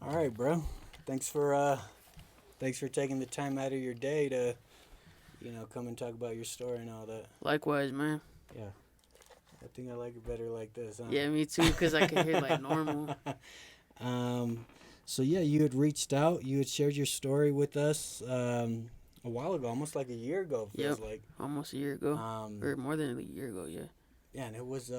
All right, bro. Thanks for uh, thanks for taking the time out of your day to come and talk about your story and all that. Likewise, man. Yeah, I think I like it better like this, Yeah, me too, because I could hear like normal. huh? um, so yeah, you had reached out. You had shared your story with us a while ago, almost like a year ago. It Yep, feels like. almost a year ago. Um, Or more than a year ago, yeah. yeah, and it was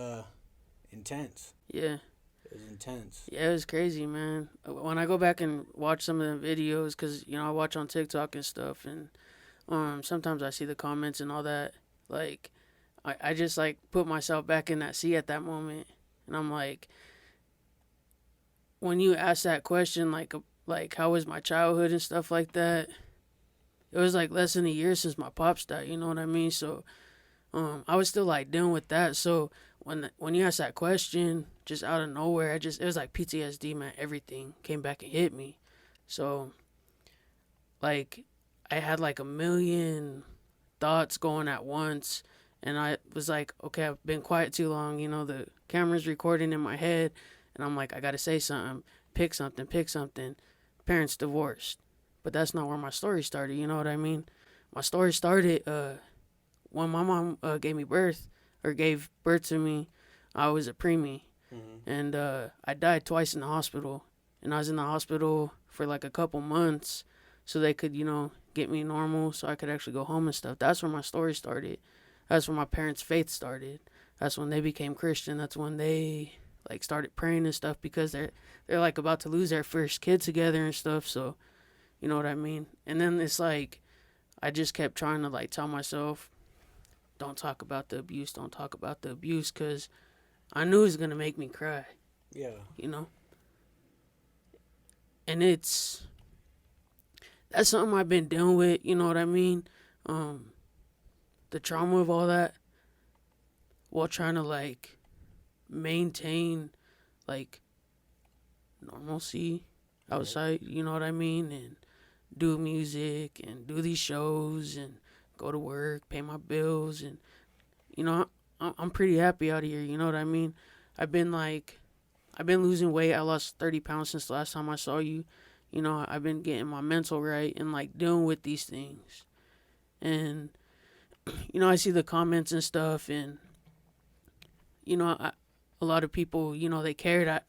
intense. Yeah. It was intense. Yeah, it was crazy, man. When I go back and watch some of the videos, because, I watch on TikTok and stuff, and sometimes I see the comments and all that. Like, I just, like, put myself back in that seat at that moment. And I'm like, when you ask that question, like how was my childhood and stuff like that, it was like less than a year since my pops died, you know what I mean? So I was still like dealing with that. So when you asked that question, just out of nowhere, it was like PTSD, man. Everything came back and hit me. So like I had like a million thoughts going at once, and I was like, okay, I've been quiet too long. The camera's recording in my head, and I'm like, I gotta say something, pick something, pick something. Parents divorced, but that's not where my story started. You know what I mean? My story started when my mom gave me birth or gave birth to me. I was a preemie, Mm-hmm. and I died twice in the hospital. And I was in the hospital for like a couple months, so they could get me normal, so I could actually go home and stuff. That's where my story started. That's where my parents' faith started. That's when they became Christian. That's when they like started praying and stuff because they're like about to lose their first kid together and stuff. So you know what I mean. And then it's like I just kept trying to like tell myself, don't talk about the abuse, don't talk about the abuse, because I knew it was gonna make me cry, Yeah. you know. And that's something I've been dealing with. You know what I mean? Um, the trauma of all that, while trying to like maintain like normalcy Right. outside. You know what I mean? And do music and do these shows and go to work, pay my bills, and you know I'm pretty happy out here. You know what I mean? I've been like I've been losing weight. I lost 30 pounds since the last time I saw you. I've been getting my mental right and like dealing with these things. And I see the comments and stuff, and a lot of people, they cared.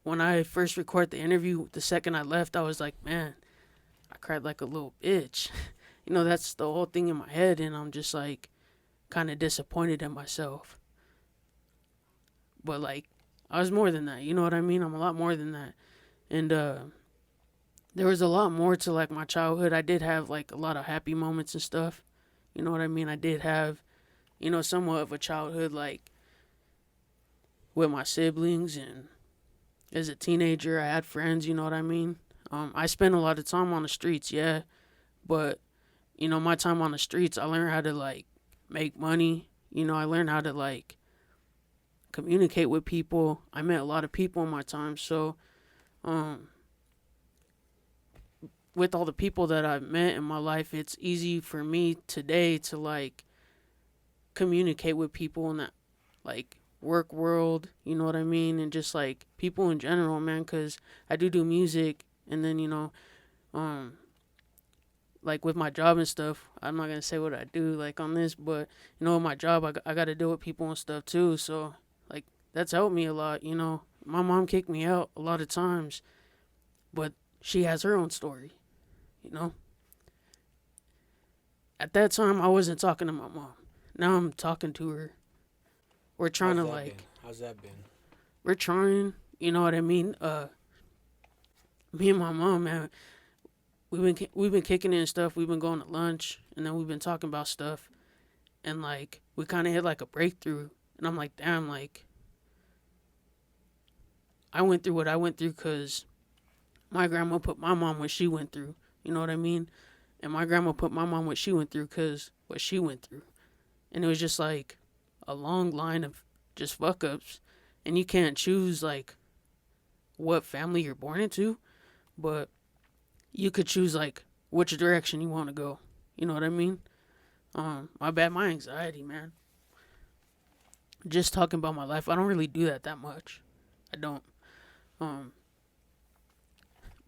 When I first recorded the interview, the second I left, I was like, man, I cried like a little bitch. That's the whole thing in my head, and I'm just like kind of disappointed in myself. But like, I was more than that. You know what I mean? I'm a lot more than that. And there was a lot more to like my childhood. I did have like a lot of happy moments and stuff. You know what I mean? I did have, somewhat of a childhood like with my siblings, and as a teenager I had friends, you know what I mean? I spent a lot of time on the streets, yeah, but my time on the streets, I learned how to like make money. I learned how to like communicate with people. I met a lot of people in my time, so um with all the people that I've met in my life, it's easy for me today to like communicate with people in that like work world, you know what I mean, and just like people in general, man. Cause I do music, and then um, like with my job and stuff. I'm not gonna say what I do like on this, but with my job, I got to deal with people and stuff too. So like that's helped me a lot. My mom kicked me out a lot of times, but she has her own story. You know, at that time I wasn't talking to my mom. Now I'm talking to her. We're trying How's to that been? like How's that been? we're trying. You know what I mean? Me and my mom, man, we've been kicking it and stuff. We've been going to lunch, and then we've been talking about stuff, and like we kind of hit like a breakthrough. And I'm like, damn, like I went through what I went through because my grandma put my mom what she went through. You know what I mean? And my grandma put my mom what she went through because what she went through. And it was just like a long line of just fuck ups. And you can't choose like what family you're born into, but you could choose like which direction you want to go. You know what I mean? My bad, my anxiety, man. Just talking about my life, I don't really do that much. I don't. Um,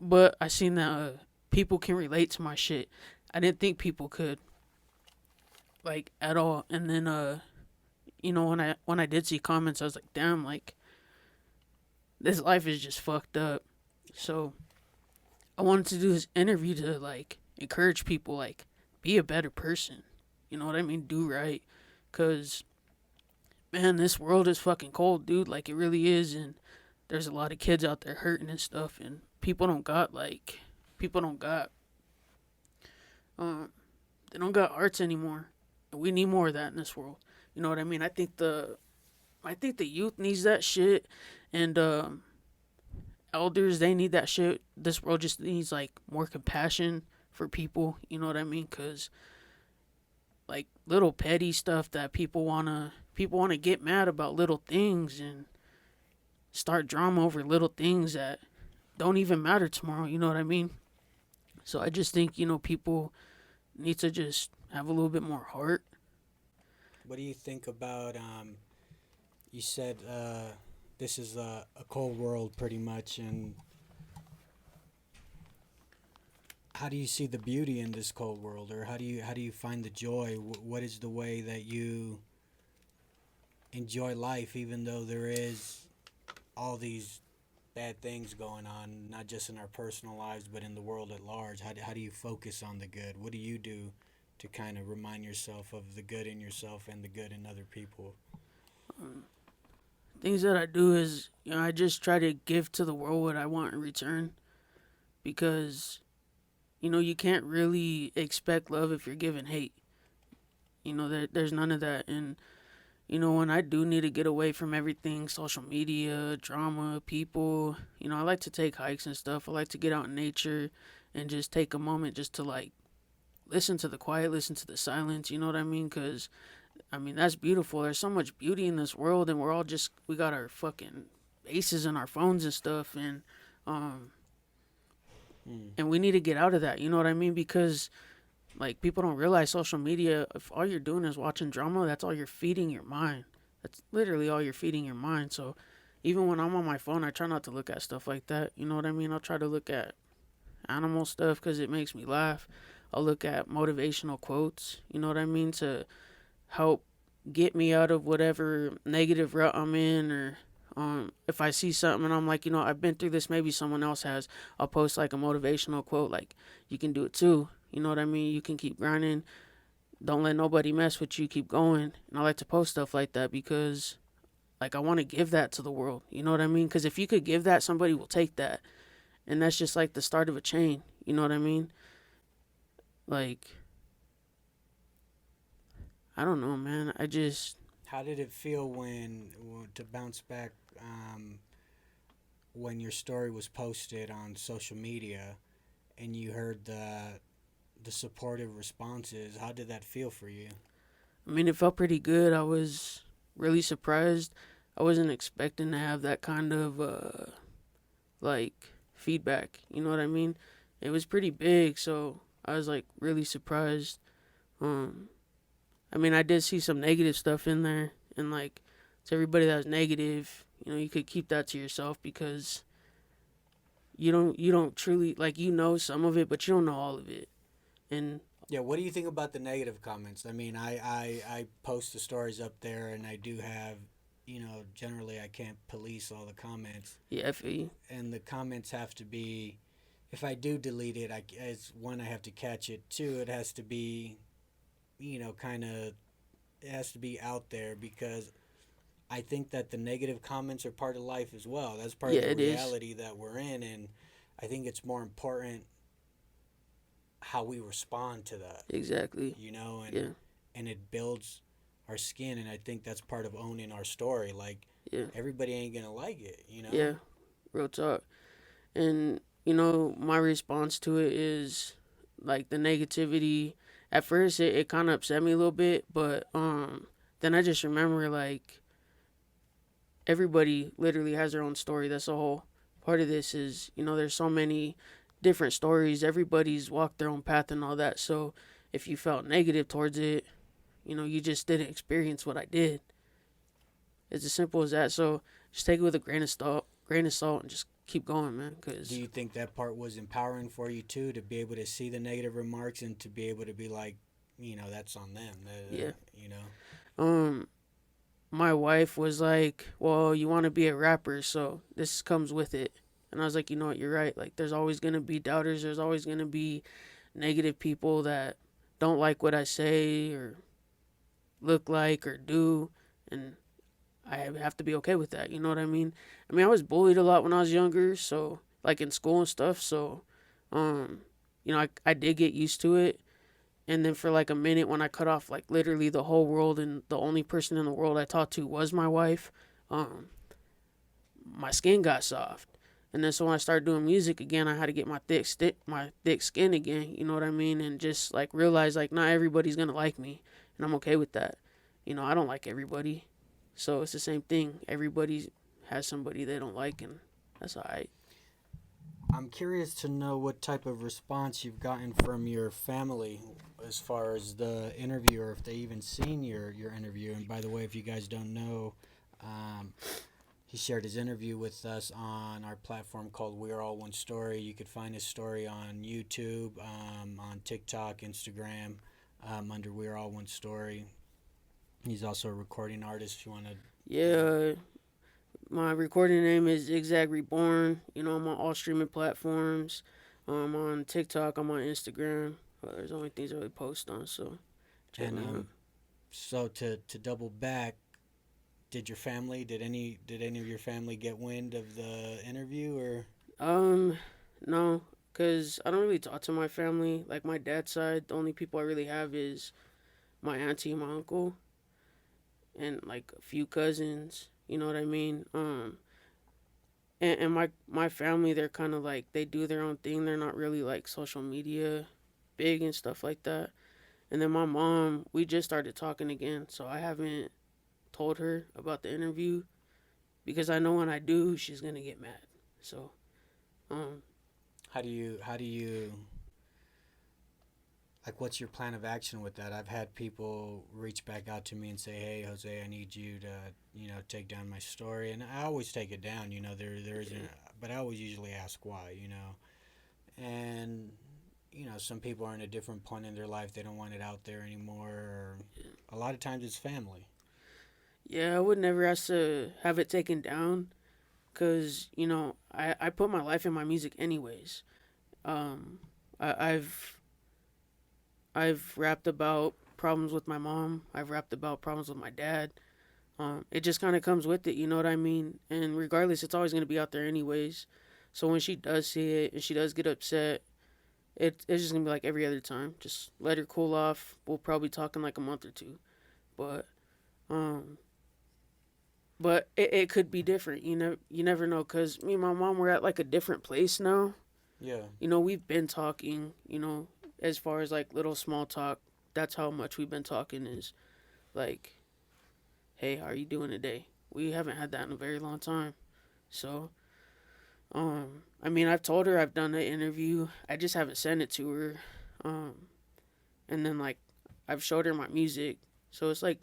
but I seen that people can relate to my shit. I didn't think people could, like, at all. And then when I did see comments, I was like, damn, like, this life is just fucked up. So I wanted to do this interview to, like, encourage people, like, be a better person. You know what I mean? Do right. Cause man, this world is fucking cold, dude. Like, it really is. And there's a lot of kids out there hurting and stuff, and people don't got um they don't got arts anymore. And we need more of that in this world. You know what I mean? I think the youth needs that shit, and elders, they need that shit. This world just needs, like, more compassion for people. You know what I mean? Cause, like, little petty stuff that people wanna get mad about little things and start drama over little things that don't even matter tomorrow. You know what I mean? So I just think, people need to just have a little bit more heart. What do you think about? You said this is a cold world, pretty much, and how do you see the beauty in this cold world, or how do you find the joy? What is the way that you enjoy life, even though there is all these bad things going on, not just in our personal lives, but in the world at large? How do you focus on the good? What do you do to kind of remind yourself of the good in yourself and the good in other people? Things that I do is, I just try to give to the world what I want in return, because you can't really expect love if you're giving hate. There's none of that. And when I do need to get away from everything, social media, drama, people, I like to take hikes and stuff. I like to get out in nature and just take a moment just to, like, listen to the quiet, listen to the silence. You know what I mean? Because I mean, that's beautiful. There's so much beauty in this world, and we got our fucking faces in our phones and stuff, um, Mm. and we need to get out of that. You know what I mean? Because, like, people don't realize social media. If all you're doing is watching drama, that's all you're feeding your mind. That's literally all you're feeding your mind. So, even when I'm on my phone, I try not to look at stuff like that. You know what I mean? I'll try to look at animal stuff because it makes me laugh. I'll look at motivational quotes. You know what I mean? To help get me out of whatever negative rut I'm in, or if I see something and I'm like, I've been through this, maybe someone else has, I'll post, like, a motivational quote, like, you can do it too. You know what I mean? You can keep grinding. Don't let nobody mess with you. Keep going. And I like to post stuff like that because, like, I want to give that to the world. You know what I mean? Because if you could give that, somebody will take that. And that's just like the start of a chain. You know what I mean? Like, I don't know, man. How did it feel to bounce back, when your story was posted on social media and you heard the supportive responses? How did that feel for you? I mean, it felt pretty good. I was really surprised. I wasn't expecting to have that kind of, like, feedback. You know what I mean? It was pretty big, so I was, like, really surprised. Um, I mean, I did see some negative stuff in there, and, like, to everybody that's negative, you could keep that to yourself, because you don't truly, like, some of it, but you don't know all of it. And Yeah, what do you think about the negative comments? I mean, I post the stories up there, and I do have, generally I can't police all the comments, yeah, I feel you. and the comments have to be, if I do delete it, as one, I have to catch it. Two, it has to be, kind of, it has to be out there, because I think that the negative comments are part of life as well. That's part Yeah, of the it is. reality that we're in, and I think it's more important how we respond to that, Exactly. and Yeah, it builds our skin, and I think that's part of owning our story. Like, yeah, everybody ain't gonna like it. yeah. Real talk. And my response to it is, like, the negativity. At first, it kind of upset me a little bit, but then I just remember, like, everybody literally has their own story. That's the whole part of this. Is there's so many different stories. Everybody's walked their own path and all that. So if you felt negative towards it, you just didn't experience what I did. It's as simple as that. So just take it with a grain of salt, and just keep going, man. Do Cause you think that part was empowering for you too, to be able to see the negative remarks and to be able to be like, that's on them, yeah, you know? um, my wife was like, "Well, you want to be a rapper, so this comes with it." And I was like, "You know what? You're right. Like, there's always gonna be doubters. There's always gonna be negative people that don't like what I say or look like or do, and I have to be okay with that. You know what I mean? I mean, I was bullied a lot when I was younger, so like in school and stuff. So, um, I did get used to it. And then for like a minute, when I cut off like literally the whole world and the only person in the world I talked to was my wife, um, my skin got soft. And then so when I started doing music again, I had to get my thick skin again. You know what I mean? And just like realize like not everybody's gonna like me, and I'm okay with that. I don't like everybody, so it's the same thing. Everybody has somebody they don't like, and that's alright. I'm curious to know what type of response you've gotten from your family as far as the interview, or if they even seen your interview. And by the way, if you guys don't know, um, he shared his interview with us on our platform called We Are All One Story. You could find his story on YouTube, on TikTok, Instagram, under We Are All One Story. He's also a recording artist. If you want to, Yeah, my recording name is Zigzag Reborn. I'm on all streaming platforms. I'm on TikTok. I'm on Instagram. There's only things I really post on, so check and me out. so to double back, did any of your family get wind of the interview, or? Um, no, cause I don't really talk to my family. Like my dad's side, the only people I really have is my auntie and my uncle, and like a few cousins. You know what I mean? And my family, they're kind of like they do their own thing. They're not really like social media big and stuff like that. And then my mom, we just started talking again, so I haven't told her about the interview because I know when I do, she's gonna get mad. So, um, How do you like, what's your plan of action with that? I've had people reach back out to me and say, "Hey, Jose, I need you to, take down my story." And I always take it down. There isn't, but I always usually ask why. And some people are in a different point in their life. They don't want it out there anymore. Or a lot of times it's family. yeah, I would never ask to have it taken down because I put my life in my music anyways. Um, I've rapped about problems with my mom. I've rapped about problems with my dad. It just kind of comes with it, you know what I mean? And regardless, it's always gonna be out there anyways. So when she does see it and she does get upset, it's just gonna be like every other time. Just let her cool off. We'll probably talk in like a month or two, but um, it could be different. You never know. Cause me and my mom we're at like a different place now. Yeah. We've been talking. As far as like little small talk. That's how much we've been talking. Is like, hey, how are you doing today? We haven't had that in a very long time. So, I mean, I've told her I've done an interview. I just haven't sent it to her. Um, and then like, I've showed her my music. So it's like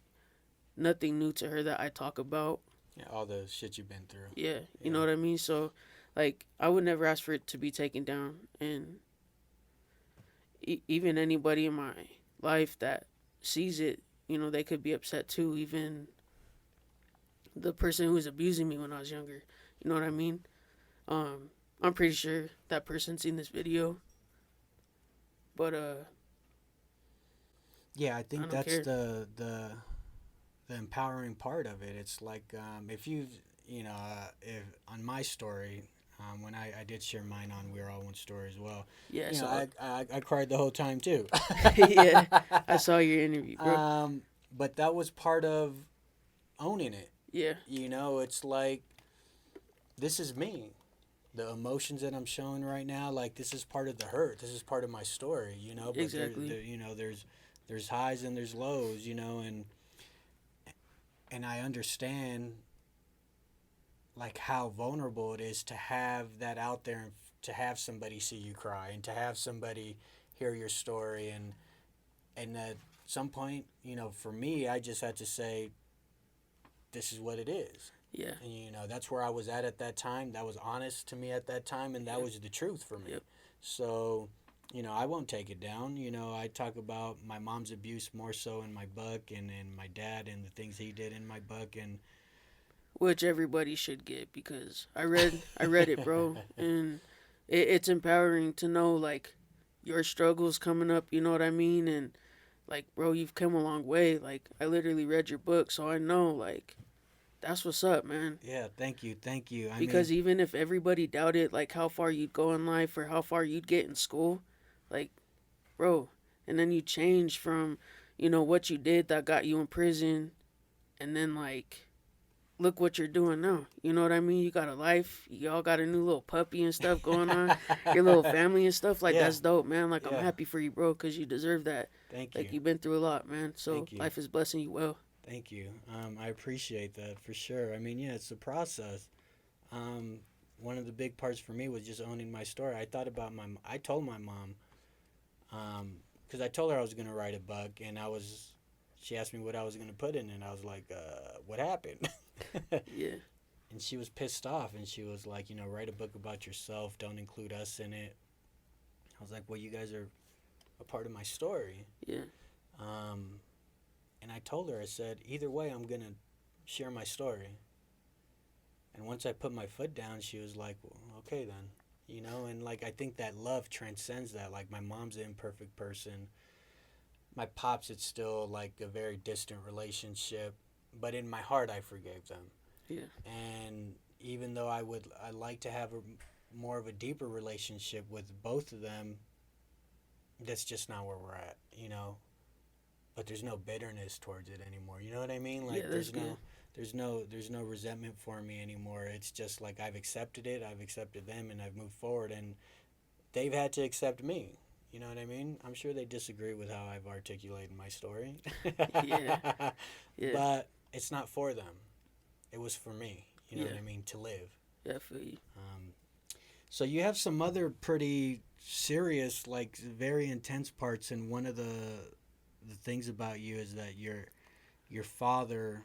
nothing new to her that I talk about. Yeah, all the shit you've been through. Yeah, you Yeah. know what I mean. So, like, I would never ask for it to be taken down. And even anybody in my life that sees it, they could be upset too. Even the person who was abusing me when I was younger. You know what I mean? I'm pretty sure that person's seen this video, but Yeah, I I think don't that's care. the empowering part of it. It's like, if you if on my story, when I did share mine on We're All One Story as well, Yeah, I cried the whole time too. yeah, I saw your interview, bro. But that was part of owning it. Yeah, It's like, this is me. The emotions that I'm showing right now, like, this is part of the hurt. This is part of my story. But exactly. there's highs and there's lows. And I understand, like, how vulnerable it is to have that out there, and to have somebody see you cry, and to have somebody hear your story, and at some point, for me, I just had to say, this is what it is. Yeah. And that's where I was at that time. That was honest to me at that time, and that Yep. was the truth for me. Yep. So, I won't take it down. I talk about my mom's abuse more so in my book, and my dad and the things he did in my book, and Which everybody should get, because I read it, bro, and it's empowering to know, like, your struggles coming up. You know what I mean? And like, bro, you've come a long way. Like, I literally read your book, so I know, like, that's what's up, man. yeah, thank you. I mean, Because even if everybody doubted, like, how far you'd go in life or how far you'd get in school, like, bro, and then you change from, what you did that got you in prison, and then, like, look what you're doing now. You know what I mean? You got a life. Y'all got a new little puppy and stuff going on. Your little family and stuff. Like, yeah, that's dope, man. Like, I'm yeah. happy for you, bro, because you deserve that. Thank Like, you, you've been through a lot, man. So thank you. life is blessing you well. Thank you. I appreciate that for sure. I mean, yeah, it's a process. Um, One of the big parts for me was just owning my story. I thought about I told my mom, because I told her I was gonna write a book, and she asked me what I was gonna put in it, and I was like, what happened? Yeah. And she was pissed off, and she was like, write a book about yourself. Don't include us in it. I was like, well, you guys are a part of my story. Yeah. Um, and I told her, I said, either way, I'm gonna share my story. And once I put my foot down, she was like, well, okay then. And like I think that love transcends that. Like my mom's an imperfect person. My pops, it's still like a very distant relationship. But in my heart, I forgave them. Yeah. And even though I like to have more of a deeper relationship with both of them, that's just not where we're at. But there's no bitterness towards it anymore. You know what I mean? Yeah, Like that's good. there's no resentment for me anymore. It's just like I've accepted it, I've accepted them, and I've moved forward, and they've had to accept me. You know what I mean? I'm sure they disagree with how I've articulated my story. Yeah. Yeah. But it's not for them. It was for me. You know Yeah. what I mean? To live. Yeah, I feel you. So you have some other pretty serious, like very intense parts, and one of the things about you is that your father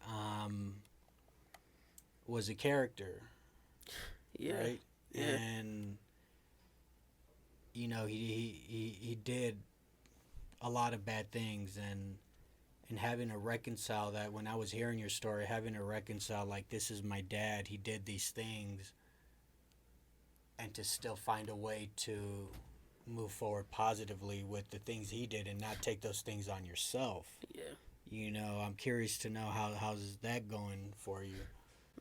um, was a character, Yeah. right? Yeah. And he did a lot of bad things, and having to reconcile that, when I was hearing your story, having to reconcile, like, this is my dad, he did these things, and to still find a way to move forward positively with the things he did and not take those things on yourself. Yeah. I'm curious to know how's that going for you.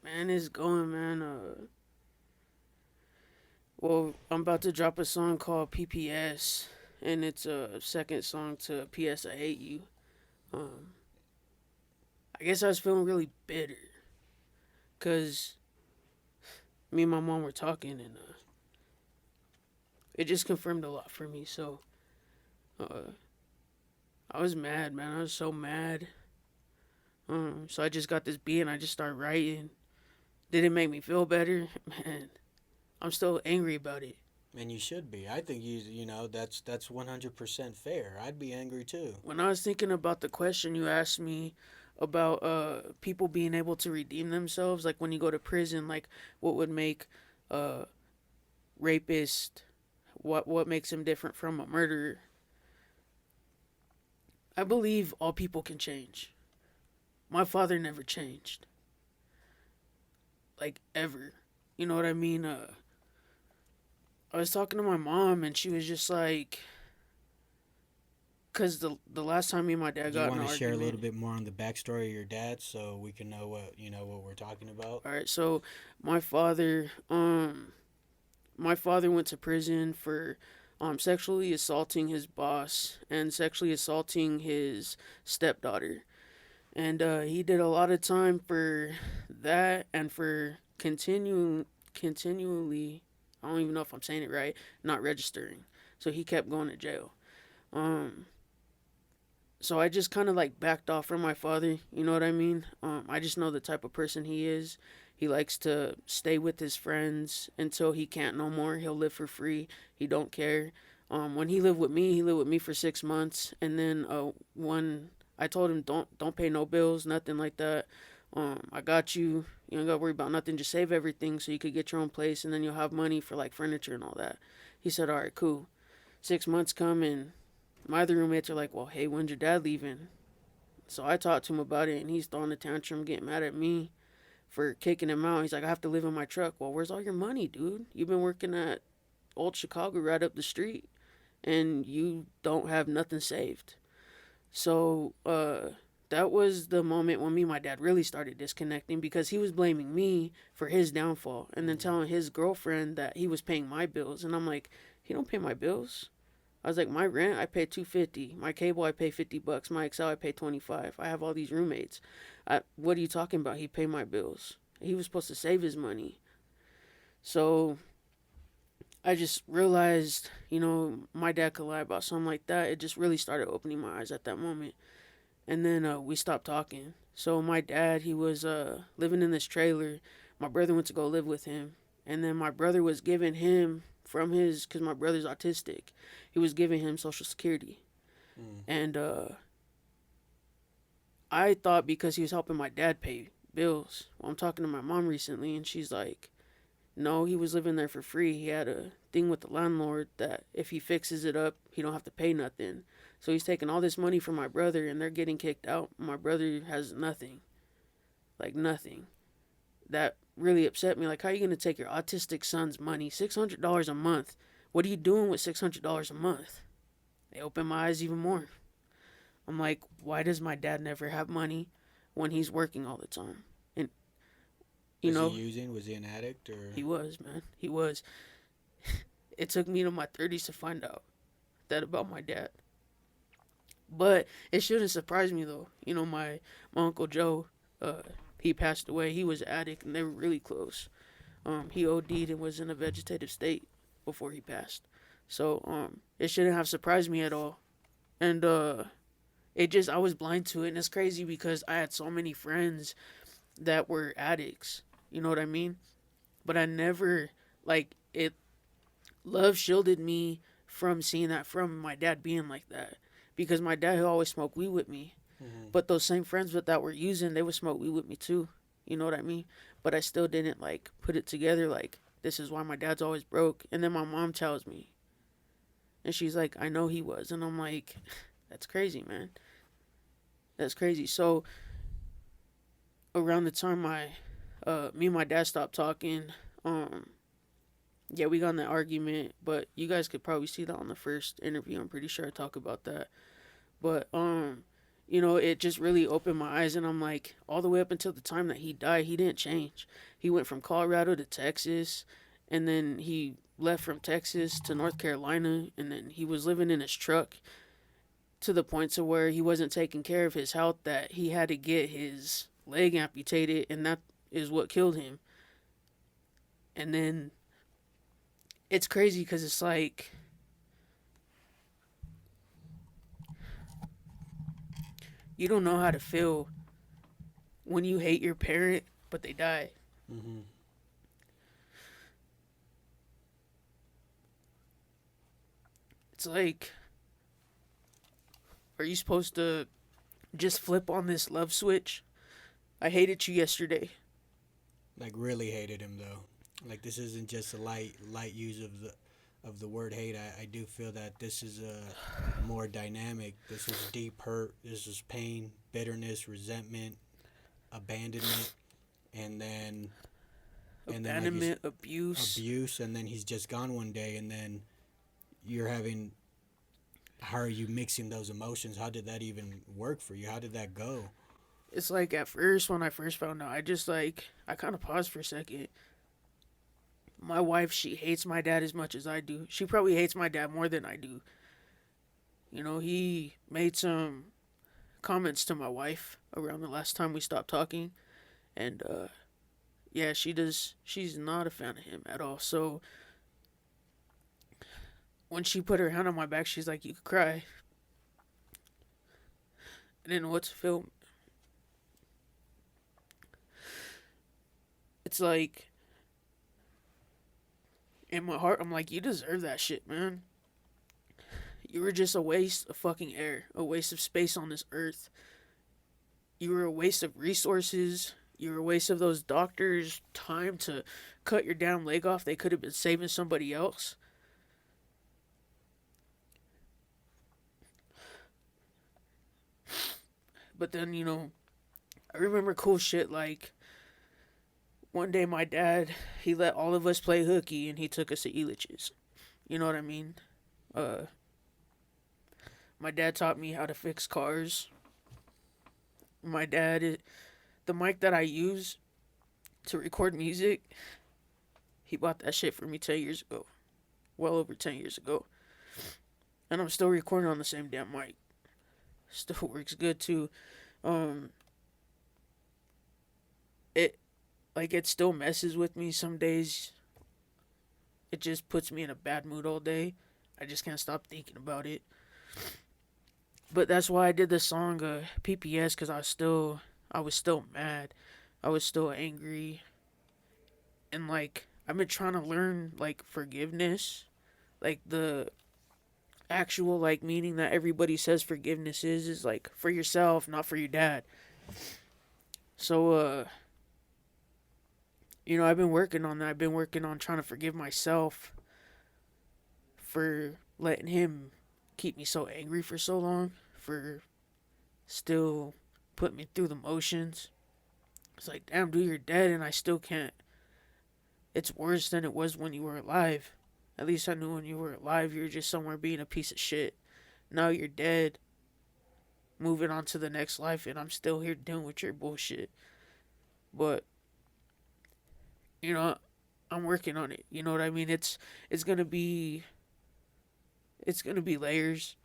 Man, it's going, man. Well, I'm about to drop a song called PPS, and it's a second song to PS I Hate You. Um, I guess I was feeling really bitter, cause me and my mom were talking, and it just confirmed a lot for me. So, uh, I was mad, man. I was so mad. So I just got this beat and I just started writing. Did it make me feel better? Man, I'm still angry about it. And you should be. I think that's 100% fair. I'd be angry too. When I was thinking about the question you asked me about people being able to redeem themselves, like when you go to prison, like what would make a rapist, what makes him different from a murderer? I believe all people can change. My father never changed, like ever. You know what I mean? I was talking to my mom and she was just like, cause the last time me and my dad Do you got in want an to share a argument. little bit more on the backstory of your dad so we can know what we're talking about? All right, so my father, my father went to prison for sexually assaulting his boss and sexually assaulting his stepdaughter, and he did a lot of time for that and for continually. I don't even know if I'm saying it right. Not registering, so he kept going to jail. Um, so I just kind of like backed off from my father. You know what I mean? I just know the type of person he is. He likes to stay with his friends until he can't no more. He'll live for free. He don't care. When he lived with me for 6 months, and then when I told him don't pay no bills, nothing like that. I got you. You don't got to worry about nothing. Just save everything so you could get your own place, and then you'll have money for like furniture and all that. He said, all right, cool. 6 months come, and my other roommates are like, well, hey, when's your dad leaving? So I talked to him about it, and he's throwing a tantrum, getting mad at me for kicking him out. He's like, I have to live in my truck. Well, where's all your money, dude? You've been working at Old Chicago right up the street, and you don't have nothing saved. So, that was the moment when me and my dad really started disconnecting because he was blaming me for his downfall and then telling his girlfriend that he was paying my bills. And I'm like, he don't pay my bills. I was like, my rent I pay $250, my cable I pay $50, my Excel I pay $25. I have all these roommates. What are you talking about? He paid my bills. He was supposed to save his money. So I just realized, my dad could lie about something like that. It just really started opening my eyes at that moment. And then we stopped talking. So my dad, he was living in this trailer. My brother went to go live with him. And then my brother was giving him because my brother's autistic, he was giving him Social Security. And I thought because he was helping my dad pay bills. Well, I'm talking to my mom recently, and she's like, no, he was living there for free. He had a thing with the landlord that if he fixes it up, he don't have to pay nothing. So he's taking all this money from my brother, and they're getting kicked out. My brother has nothing. Like, nothing. That really upset me. Like, how are you going to take your autistic son's money? $600 a month. What are you doing with $600 a month? They opened my eyes even more. I'm like, why does my dad never have money when he's working all the time? And, Was he using? Was he an addict? Or He was, man. He was. It took me to my 30s to find out that about my dad. But it shouldn't surprise me, though. My Uncle Joe, he passed away. He was an addict, and they were really close. He OD'd and was in a vegetative state before he passed. So, it shouldn't have surprised me at all. And, I was blind to it, and it's crazy because I had so many friends that were addicts. You know what I mean? But I never, love shielded me from seeing that from my dad being like that. Because my dad had always smoked weed with me. Mm-hmm. But those same friends that were using, they would smoke weed with me too. You know what I mean? But I still didn't, put it together, this is why my dad's always broke. And then my mom tells me. And she's like, I know he was. And I'm like, that's crazy, man. That's crazy. So, around the time me and my dad stopped talking, we got in that argument, but you guys could probably see that on the first interview. I'm pretty sure I talk about that. But, it just really opened my eyes, and I'm like, all the way up until the time that he died, he didn't change. He went from Colorado to Texas, and then he left from Texas to North Carolina, and then he was living in his truck to the point to where he wasn't taking care of his health, that he had to get his leg amputated, and that is what killed him. And then it's crazy because it's like, you don't know how to feel when you hate your parent, but they die. Mm-hmm. It's like, are you supposed to just flip on this love switch? I hated you yesterday. Really hated him, though. This isn't just a light use of the word hate. I do feel that this is a more dynamic. This is deep hurt. This is pain, bitterness, resentment, abandonment, and then abandonment, abuse, and then he's just gone one day, and then you're having. How are you mixing those emotions? How did that even work for you? How did that go? It's like at first, when I first found out, I kind of paused for a second. My wife, she hates my dad as much as I do. She probably hates my dad more than I do. He made some comments to my wife around the last time we stopped talking. And, she's not a fan of him at all. So, when she put her hand on my back, she's like, you could cry. I didn't know what to feel. It's like, in my heart, I'm like, you deserve that shit, man. You were just a waste of fucking air, a waste of space on this earth. You were a waste of resources. you're a waste of those doctors' time to cut your damn leg off. They could have been saving somebody else. But then, I remember cool shit like one day my dad, he let all of us play hooky and he took us to Elitch's. You know what I mean? Uh, my dad taught me how to fix cars. My dad, the mic that I use to record music, he bought that shit for me 10 years ago. Well over 10 years ago. And I'm still recording on the same damn mic. Still works good too. Um, it it still messes with me some days. It just puts me in a bad mood all day. I just can't stop thinking about it. But that's why I did the song PPS, because I was still mad. I was still angry. And like I've been trying to learn like forgiveness. Like the actual like meaning that everybody says forgiveness is like for yourself, not for your dad. So I've been working on that. I've been working on trying to forgive myself for letting him keep me so angry for so long, for still putting me through the motions. It's like, damn, dude, you're dead and I still can't. It's worse than it was when you were alive. At least I knew when you were alive, you were just somewhere being a piece of shit. Now you're dead, moving on to the next life, and I'm still here dealing with your bullshit. But, you know, I'm working on it. You know what I mean? It's gonna be it's gonna be layers.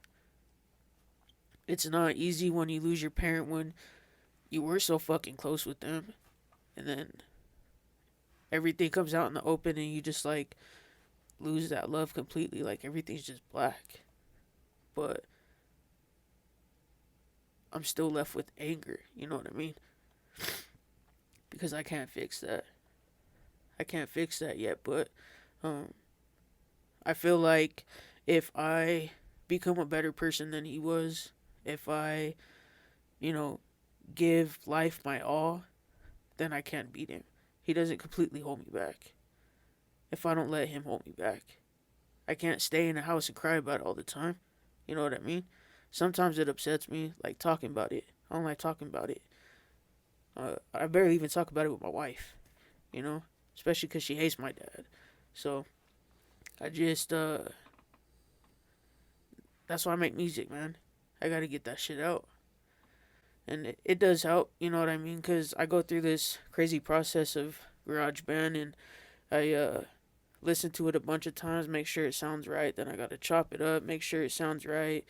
It's not easy when you lose your parent when you were so fucking close with them, and then everything comes out in the open and you just like lose that love completely. Like everything's just black. But I'm still left with anger. You know what I mean? Because I can't fix that. I can't fix that yet. But um, I feel like if I become a better person than he was, if I, you know, give life my all, then I can't beat him. He doesn't completely hold me back. If I don't let him hold me back, I can't stay in the house and cry about it all the time. You know what I mean? Sometimes it upsets me, like talking about it. I don't like talking about it. I barely even talk about it with my wife, you know? Especially because she hates my dad. So, I just, that's why I make music, man. I gotta get that shit out. And it does help, you know what I mean? Because I go through this crazy process of GarageBand and I, listen to it a bunch of times, make sure it sounds right. Then I gotta chop it up, make sure it sounds right.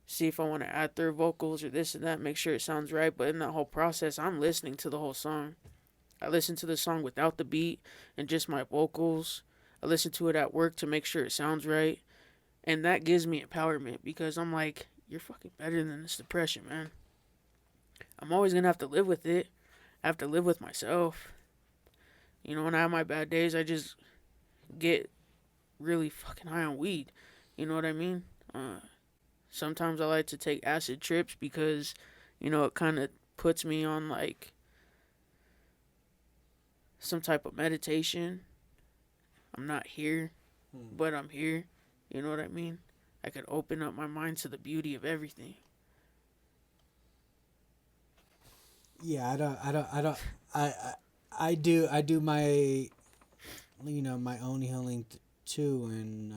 See if I want to add third vocals or this and that, make sure it sounds right. But in that whole process, I'm listening to the whole song. I listen to the song without the beat and just my vocals. I listen to it at work to make sure it sounds right. And that gives me empowerment because I'm like, you're fucking better than this depression, man. I'm always going to have to live with it. I have to live with myself. You know, when I have my bad days, I just get really fucking high on weed. You know what I mean? Sometimes I like to take acid trips because, it kind of puts me on like some type of meditation. I'm not here, but I'm here. You know what I mean? I could open up my mind to the beauty of everything. Yeah, I do my, my own healing too, and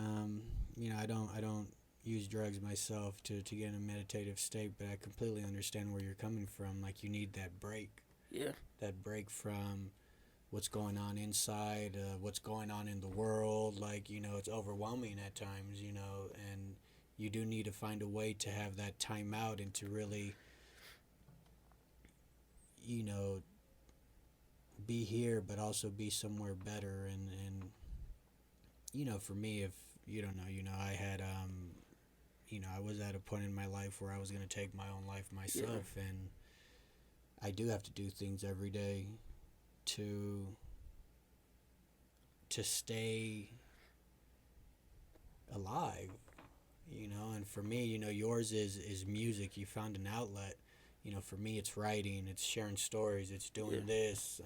I don't use drugs myself to get in a meditative state, but I completely understand where you're coming from. Like you need Yeah, that break from what's going on inside, what's going on in the world. Like it's overwhelming at times, and you do need to find a way to have that time out and to really, you know, be here, but also be somewhere better. And for me, if you don't know, I had I was at a point in my life where I was going to take my own life myself, yeah, and I do have to do things every day to stay alive. And for me, yours is music. You found an outlet. for me, it's writing, it's sharing stories, it's doing this.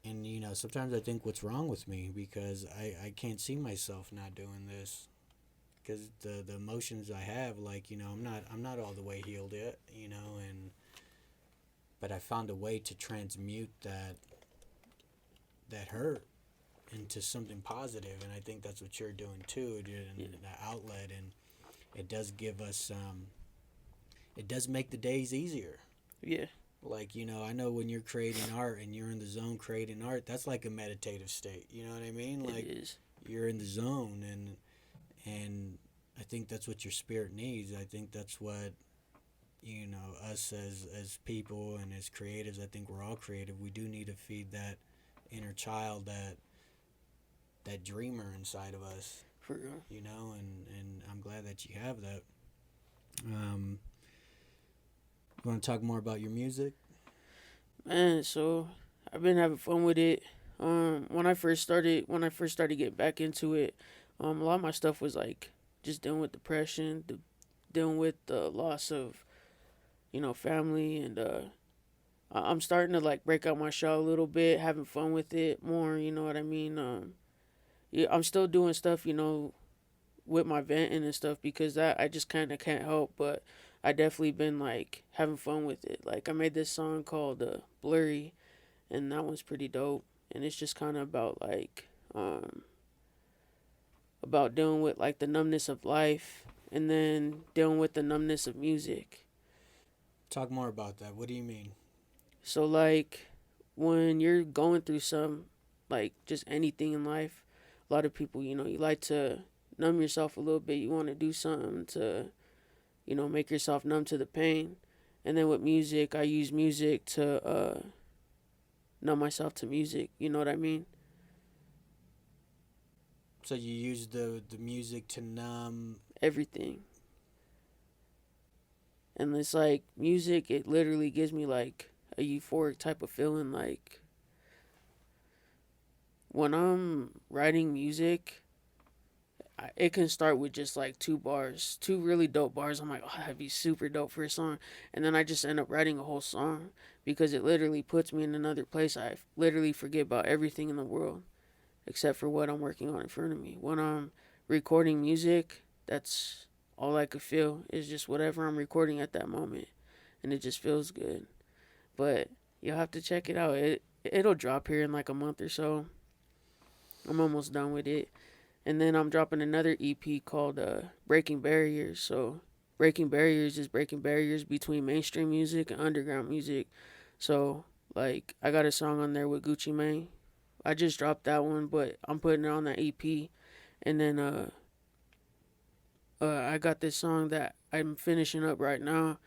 And sometimes I think what's wrong with me because I can't see myself not doing this because the emotions I have, like I'm not all the way healed yet, and but I found a way to transmute that hurt into something positive, and I think that's what you're doing too, dude, and the outlet, and it does give us it does make the days easier. Yeah. Like, I know when you're creating art and you're in the zone creating art, that's like a meditative state. You know what I mean? Like, It is. you're in the zone, and I think that's what your spirit needs. I think that's what us as people and as creatives. I think we're all creative. We do need to feed that inner child, that dreamer inside of us. For real. And I'm glad that you have that. You want to talk more about your music? Man, so I've been having fun with it. When I first started getting back into it, a lot of my stuff was like just dealing with depression, dealing with the loss of family, and I'm starting to like break out my shell a little bit, having fun with it more. You know what I mean? Yeah, I'm still doing stuff, with my venting and stuff because that I just kind of can't help, but I definitely been like having fun with it. Like I made this song called Blurry, and that one's pretty dope, and it's just kind of about like about dealing with like the numbness of life and then dealing with the numbness of music. Talk more about that. What do you mean? So like when you're going through some like just anything in life, a lot of people, you like to numb yourself a little bit. You want to do something to, make yourself numb to the pain. And then with music, I use music to numb myself to music. You know what I mean? So you use the music to numb. Everything. And it's like music, it literally gives me like a euphoric type of feeling. Like when I'm writing music, it can start with just like two bars, two really dope bars. I'm like, oh, that'd be super dope for a song. And then I just end up writing a whole song because it literally puts me in another place. I literally forget about everything in the world except for what I'm working on in front of me. When I'm recording music, that's all I could feel is just whatever I'm recording at that moment. And it just feels good. But you'll have to check it out. It'll drop here in like a month or so. I'm almost done with it. And then I'm dropping another EP called Breaking Barriers. So breaking barriers is breaking barriers between mainstream music and underground music. So like I got a song on there with Gucci Mane. I just dropped that one, but I'm putting it on that EP. And then I got this song that I'm finishing up right now.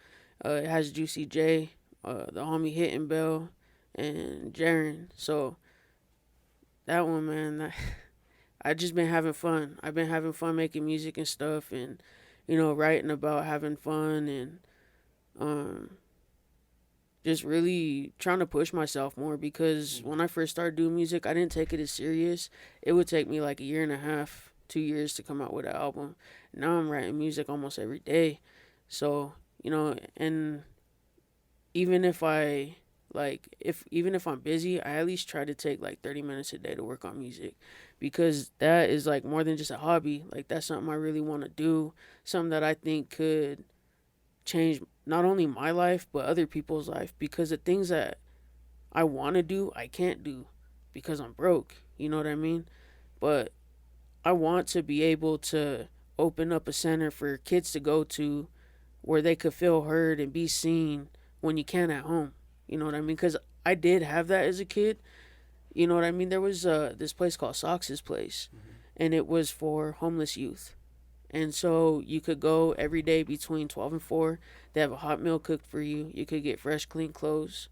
It has Juicy J, the homie Hitting Bell, and Jaren. So that one, man, I just been having fun. I've been having fun making music and stuff, and writing about having fun, and just really trying to push myself more because when I first started doing music, I didn't take it as serious. It would take me like a year and a half, 2 years to come out with an album. Now I'm writing music almost every day. So, and even if I even if I'm busy, I at least try to take like 30 minutes a day to work on music because that is like more than just a hobby. Like that's something I really want to do, something that I think could change not only my life but other people's life because the things that I want to do, I can't do because I'm broke. You know what I mean? But I want to be able to open up a center for kids to go to where they could feel heard and be seen when you can at home. You know what I mean? Because I did have that as a kid. You know what I mean? There was this place called Sox's Place, and it was for homeless youth. And so you could go every day between 12 and 4. They have a hot meal cooked for you. You could get fresh, clean clothes.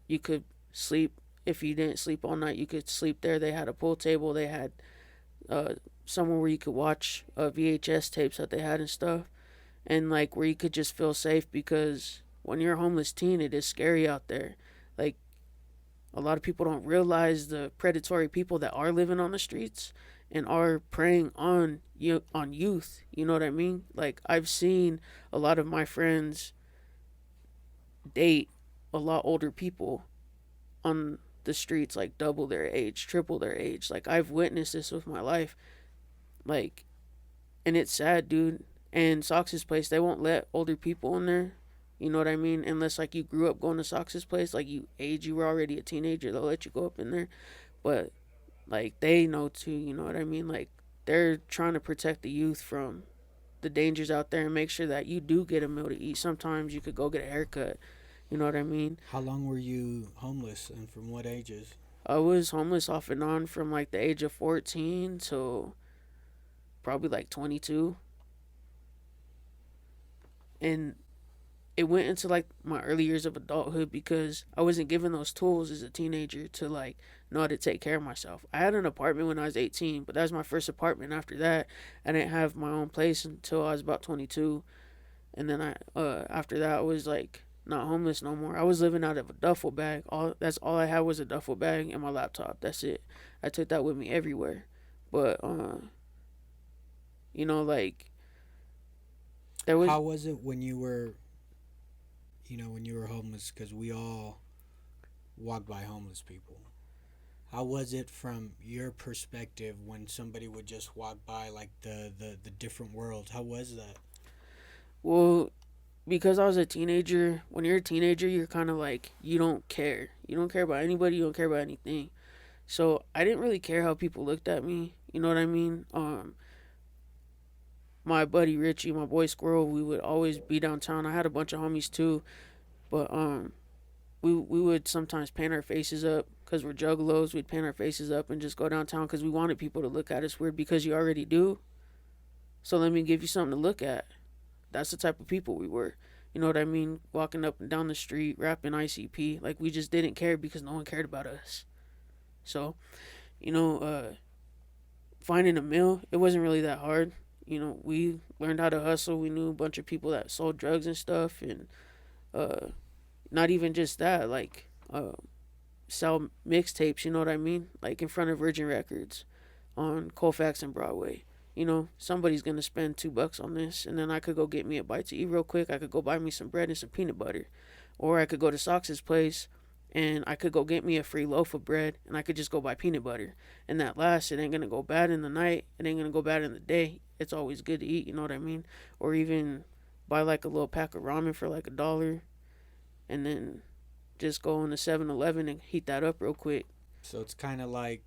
You could sleep. If you didn't sleep all night, you could sleep there. They had a pool table. They had somewhere where you could watch VHS tapes that they had and stuff. And like where you could just feel safe because when you're a homeless teen, it is scary out there. Like a lot of people don't realize the predatory people that are living on the streets and are preying on youth. You know what I mean? Like I've seen a lot of my friends date a lot older people on the streets, like double their age, triple their age. Like I've witnessed this with my life. Like, and it's sad, dude. And Sox's place, they won't let older people in there. You know what I mean? Unless like you grew up going to Sox's place, like you were already a teenager, they'll let you go up in there. But like they know too, you know what I mean? Like they're trying to protect the youth from the dangers out there and make sure that you do get a meal to eat. Sometimes you could go get a haircut. You know what I mean? How long were you homeless, and from what ages? I was homeless off and on from like the age of 14 to probably like 22. And it went into like my early years of adulthood because I wasn't given those tools as a teenager to like know how to take care of myself. I had an apartment when I was 18, but that was my first apartment. After that, I didn't have my own place until I was about 22. And then after that I was like not homeless no more. I was living out of a duffel bag. All I had was a duffel bag and my laptop. That's it. I took that with me everywhere. But like there was How was it when you were, when you were homeless? Because we all walked by homeless people. How was it from your perspective when somebody would just walk by, like the different worlds? How was that? well because I was a teenager. When you're a teenager, you're kind of like you don't care. You don't care about anybody. You don't care about anything. So I didn't really care how people looked at me. You know what I mean? My buddy Richie, my boy Squirrel, we would always be downtown. I had a bunch of homies too, but we would sometimes paint our faces up because we're juggalos. We'd paint our faces up and just go downtown because we wanted people to look at us weird because you already do. So let me give you something to look at. That's the type of people we were. You know what I mean? Walking up and down the street, rapping ICP. Like we just didn't care because no one cared about us. So, you know, finding a meal, it wasn't really that hard. We learned how to hustle. We knew a bunch of people that sold drugs and stuff, and uh, not even just that, like sell mixtapes. You know what I mean? Like in front of Virgin Records on Colfax and Broadway. Somebody's gonna spend $2 on this, and then I could go get me a bite to eat real quick. I could go buy me some bread and some peanut butter, or I could go to Sox's place and I could go get me a free loaf of bread and I could just go buy peanut butter. And that lasts. It ain't gonna go bad in the night. It ain't gonna go bad in the day. It's always good to eat, you know what I mean? Or even buy like a little pack of ramen for like $1 and then just go in the 7-Eleven and heat that up real quick. So it's kind of like,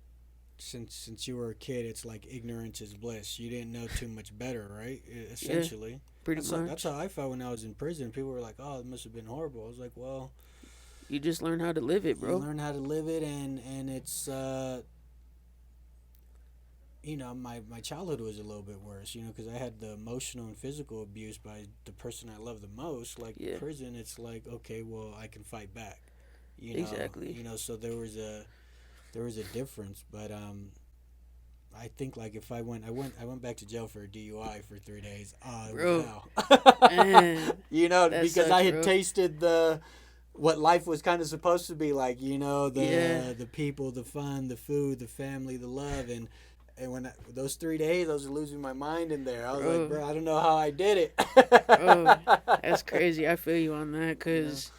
since you were a kid, it's like ignorance is bliss. You didn't know too much better, right? Essentially. Yeah, pretty much. That's how I felt when I was in prison. People were like, "Oh, it must have been horrible." I was like, "Well, you just learn how to live it, bro." You learn how to live it, and it's my childhood was a little bit worse, because I had the emotional and physical abuse by the person I love the most. Like prison, it's like, okay, well, I can fight back. Exactly. So there was a difference, but I think like if I went back to jail for a DUI for 3 days. Oh, bro, man, because sucks, I had bro. tasted what life was kind of supposed to be like, the people, the fun, the food, the family, the love, and when those 3 days, I was losing my mind in there. I was like, bro, I don't know how I did it. Bro, that's crazy. I feel you on that because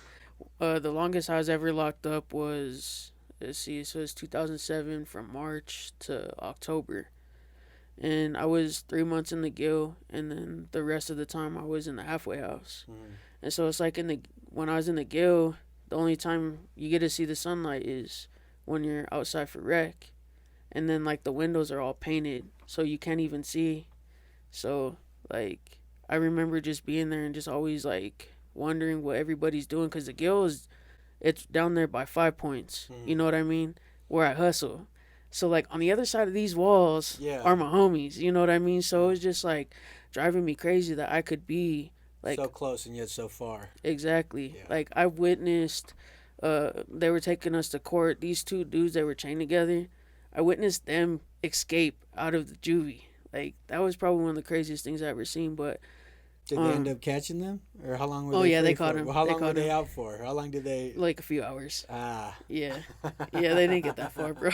the longest I was ever locked up was, let's see, so it's 2007 from March to October. And I was 3 months in the gill, and then the rest of the time I was in the halfway house. And so it's like when I was in the gill, the only time you get to see the sunlight is when you're outside for rec. And then like the windows are all painted, so you can't even see. So like I remember just being there and just always like wondering what everybody's doing because the gill it's down there by 5 Points. You know what I mean? Where I hustle. So like on the other side of these walls are my homies. You know what I mean? So it was just like driving me crazy that I could be like so close and yet so far. Exactly. Yeah. Like I witnessed, they were taking us to court. These two dudes that were chained together, I witnessed them escape out of the juvie. Like that was probably one of the craziest things I ever seen. But did they end up catching them, or how long were they? Oh yeah, they caught him. Well, how long were they him. out for? How long did they? Like a few hours. Ah. Yeah, they didn't get that far, bro.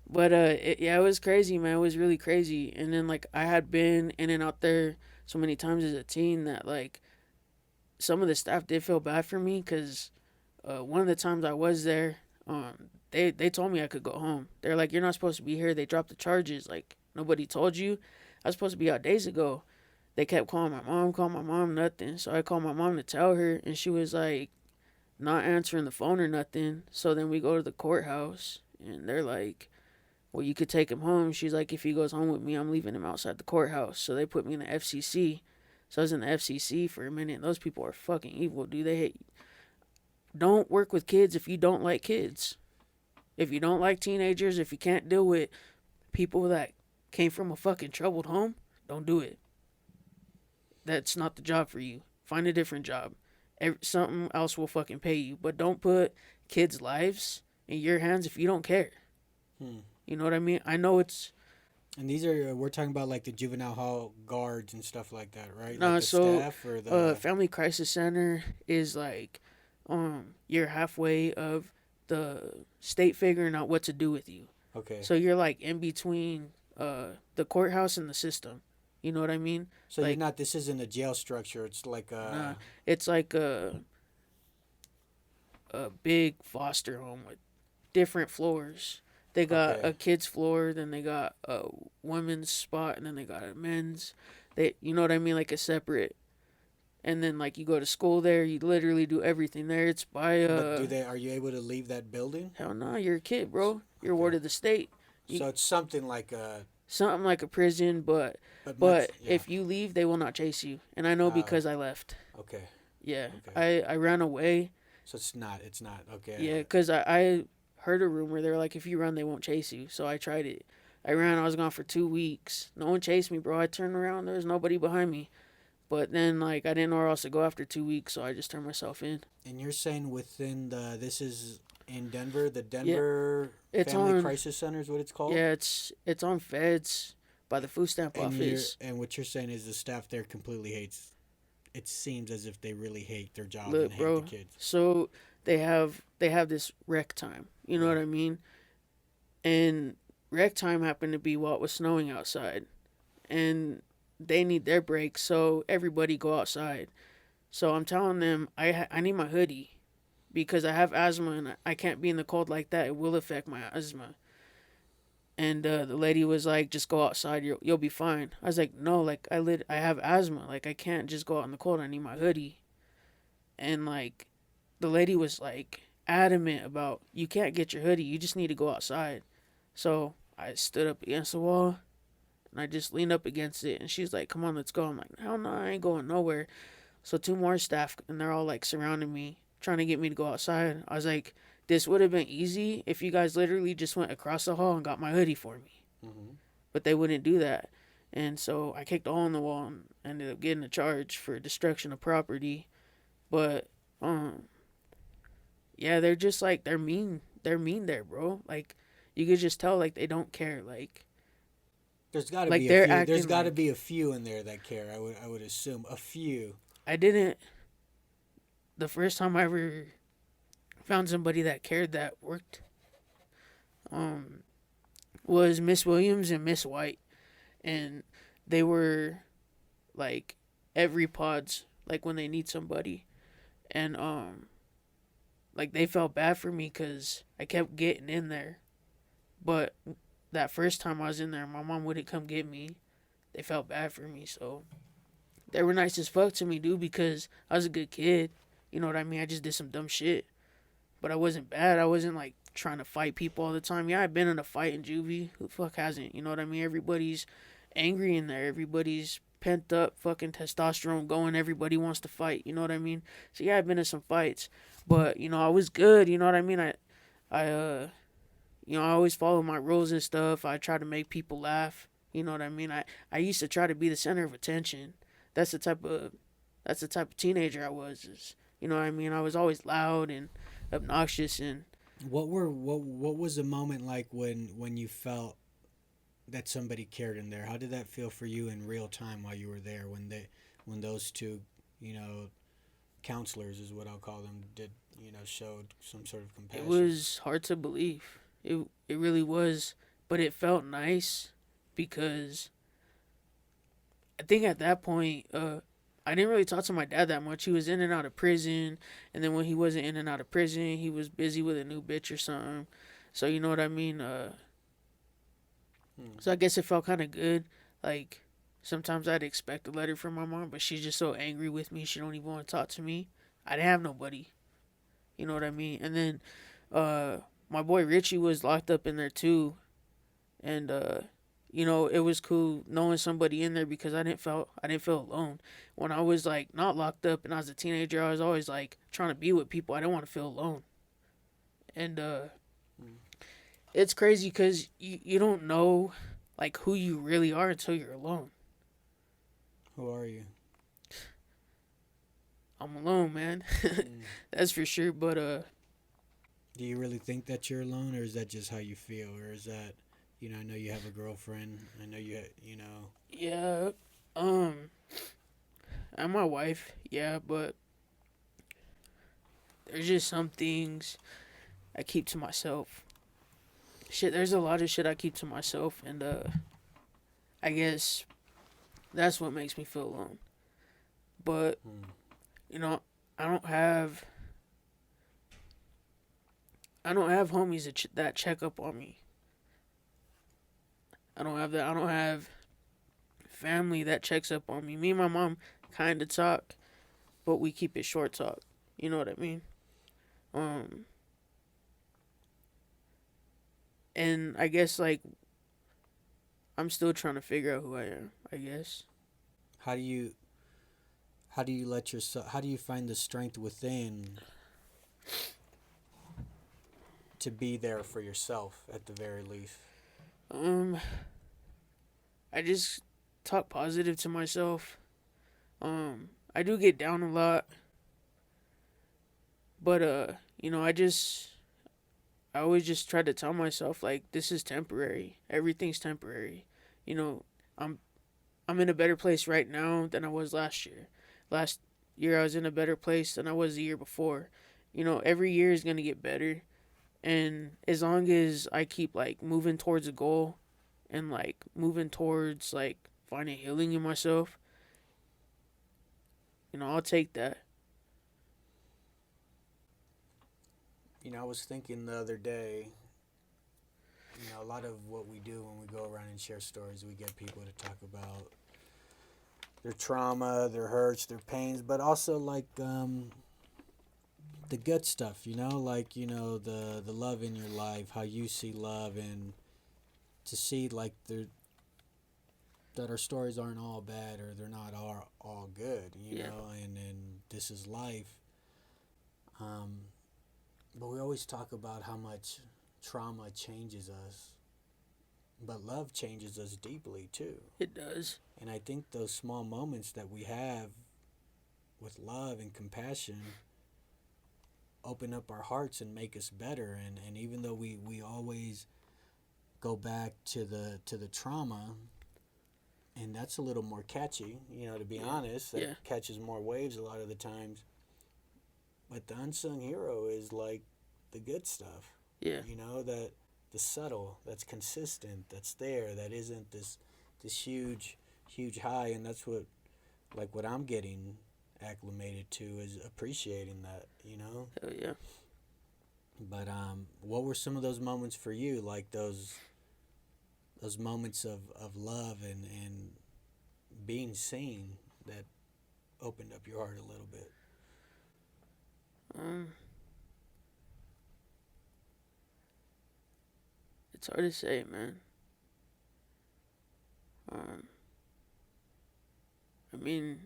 But yeah, it was crazy, man. It was really crazy. And then like I had been in and out there so many times as a teen that like some of the staff did feel bad for me because one of the times I was there, they told me I could go home. They're like, "You're not supposed to be here." They dropped the charges. Like nobody told you. I was supposed to be out days ago. They kept calling my mom, nothing. So I called my mom to tell her, and she was like not answering the phone or nothing. So then we go to the courthouse, and they're like, "Well, you could take him home." She's like, "If he goes home with me, I'm leaving him outside the courthouse." So they put me in the FCC. So I was in the FCC for a minute. Those people are fucking evil, dude. They hate. Don't work with kids if you don't like kids. If you don't like teenagers, if you can't deal with people that came from a fucking troubled home, don't do it. That's not the job for you. Find a different job. Something else will fucking pay you. But don't put kids' lives in your hands if you don't care. Hmm. You know what I mean? I know it's And these are we're talking about like the juvenile hall guards and stuff like that, right? Like no. the So, staff or the Family Crisis Center is like, you're halfway of the state figuring out what to do with you. okay. So you're like in between, the courthouse and the system. You know what I mean? So you're Like, not. This isn't a jail structure. It's like nah, a it's like a big foster home with different floors. They got okay. a kids floor, then they got a women's spot, and then they got a men's. They, you know what I mean, like a separate. And then like you go to school there, you literally do everything there. It's by But do they? Are you able to leave that building? hell no, you're a kid, bro. You're a Okay. ward of the state. You, So it's something like a, something like a prison, but much. but Yeah. if you leave, they will not chase you. And I know Uh, because I left. okay. Yeah, Okay. I ran away. So it's not. It's not. Okay. Yeah, because I heard a rumor. They were like, if you run, they won't chase you. So I tried it. I ran. I was gone for 2 weeks. No one chased me, bro. I turned around. There was nobody behind me. But then, like, I didn't know where else to go after 2 weeks, so I just turned myself in. And you're saying within the this is in Denver, the Yeah, Denver it's Family on. Crisis Center is what it's called. Yeah, it's on Feds by the food stamp office. And what you're saying is the staff there completely hates. It seems as if they really hate their job and Look, hate the bro. kids. So they have this rec time. You know Yeah. what I mean? And rec time happened to be while it was snowing outside, and they need their break, so everybody go outside. So I'm telling them I need my hoodie because I have asthma and I can't be in the cold like that. It will affect my asthma. And the lady was like, "Just go outside. You'll be fine." I was like, "No, like I have asthma. Like I can't just go out in the cold. I need my hoodie." And like the lady was like adamant about you can't get your hoodie. You just need to go outside. So I stood up against the wall and I just leaned up against it. And she's like, "Come on, let's go." I'm like, "Hell no, I ain't going nowhere." So two more staff and they're all like surrounding me, trying to get me to go outside. I was like, "This would have been easy if you guys literally just went across the hall and got my hoodie for me." Mm-hmm. But they wouldn't do that. And so I kicked a hole in the wall and ended up getting a charge for destruction of property. But yeah, they're just like they're mean. They're mean there, bro. Like you could just tell like they don't care. There's got to Like be a they're few. There's acting got to like be a few in there that care. I would assume a few. I didn't. The first time I ever found somebody that cared that worked um was Miss Williams and Miss White, and they were like every pods like when they need somebody, and like they felt bad for me because I kept getting in there, but that first time I was in there, my mom wouldn't come get me. They felt bad for me, so they were nice as fuck to me, dude, because I was a good kid. You know what I mean? I just did some dumb shit, but I wasn't bad. I wasn't like trying to fight people all the time. Yeah, I've been in a fight in juvie. Who the fuck hasn't? You know what I mean? Everybody's angry in there. Everybody's pent up fucking testosterone going. Everybody wants to fight. You know what I mean? So yeah, I've been in some fights, but you know I was good. You know what I mean? I always follow my rules and stuff. I try to make people laugh. You know what I mean? I used to try to be the center of attention. That's the type of that's the type of teenager I was. You know what I mean? I was always loud and obnoxious and What was the moment like when you felt that somebody cared in there? How did that feel for you in real time while you were there when those two, you know, counselors is what I'll call them, did, you know, showed some sort of it compassion? was hard to believe. It really was but it felt nice because I think at that point, I didn't really talk to my dad that much. He was in and out of prison, and then when he wasn't in and out of prison, he was busy with a new bitch or something. So you know what I mean. So I guess it felt kind of good. Like sometimes I'd expect a letter from my mom, but she's just so angry with me. She don't even want to talk to me. I didn't have nobody. You know what I mean? And then my boy Richie was locked up in there too, and it was cool knowing somebody in there because I didn't feel alone. When I was like not locked up and I was a teenager, I was always like trying to be with people. I didn't want to feel alone, and it's crazy because you don't know like who you really are until you're alone. Who are you? I'm alone, man. That's for sure. But Do you really think that you're alone, or is that just how you feel, or is that, I know you have a girlfriend. I know you know. yeah, I'm my wife. Yeah, but there's just some things I keep to myself. Shit, there's a lot of shit I keep to myself, and I guess that's what makes me feel alone. But you know, I don't have I don't have homies that check up on me. I don't have that. I don't have family that checks up on me. Me and my mom kind of talk, but we keep it short talk. You know what I mean? Um, and I guess like I'm still trying to figure out who I am. I guess. How do you let yourself? How do you find the strength within to be there for yourself at the very least? Um, I just talk positive to myself. I do get down a lot, but I always just try to tell myself like this is temporary. Everything's temporary. You know, I'm I'm in a better place right now than I was last year. Last year I was in a better place than I was the year before. Every year is going to get better, and as long as I keep like moving towards a goal and like moving towards like finding healing in myself, I'll take that. I was thinking the other day, a lot of what we do when we go around and share stories, we get people to talk about their trauma, their hurts, their pains, but also like the good stuff, like the love in your life, how you see love, and to see like that our stories aren't all bad or they're not all good, Yeah. and this is life. But we always talk about how much trauma changes us, but love changes us deeply too. It does. And I think those small moments that we have with love and compassion open up our hearts and make us better. And even though we always go back to the trauma, and that's a little more catchy, to be honest, that Yeah. catches more waves a lot of the times. But the unsung hero is like the good stuff, Yeah. that the subtle, that's consistent, that's there, that isn't this huge high. And that's what I'm getting acclimated to, is appreciating that. Hell yeah. But what were some of those moments for you, like those moments of love and being seen, that opened up your heart a little bit? Um, it's hard to say, man. Um, I mean,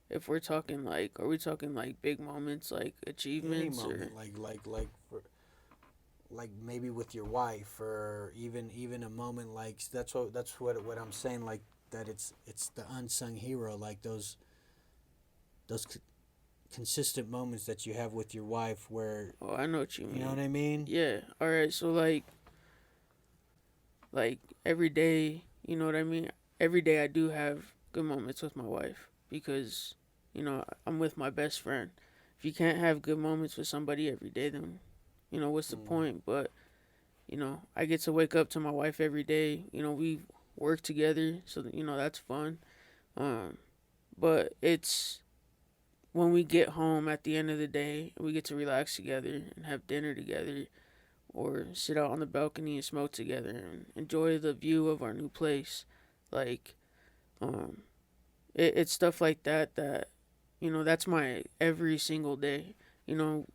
if we're talking like, are we talking like big moments, like Any achievements, or? moment, like maybe with your wife, or even a moment like that's what I'm saying, like that it's the unsung hero, like those consistent moments that you have with your wife, where Oh, I know what you you know mean. what I mean. Yeah. All right. So like every day, you know what I mean. Every day I do have good moments with my wife because I'm with my best friend. If you can't have good moments with somebody every day, then what's the Mm. point? But I get to wake up to my wife every day. We work together, so that's fun. Um, but it's when we get home at the end of the day, we get to relax together and have dinner together, or sit out on the balcony and smoke together and enjoy the view of our new place. Like, um, it's stuff like that that's my every single day. You know,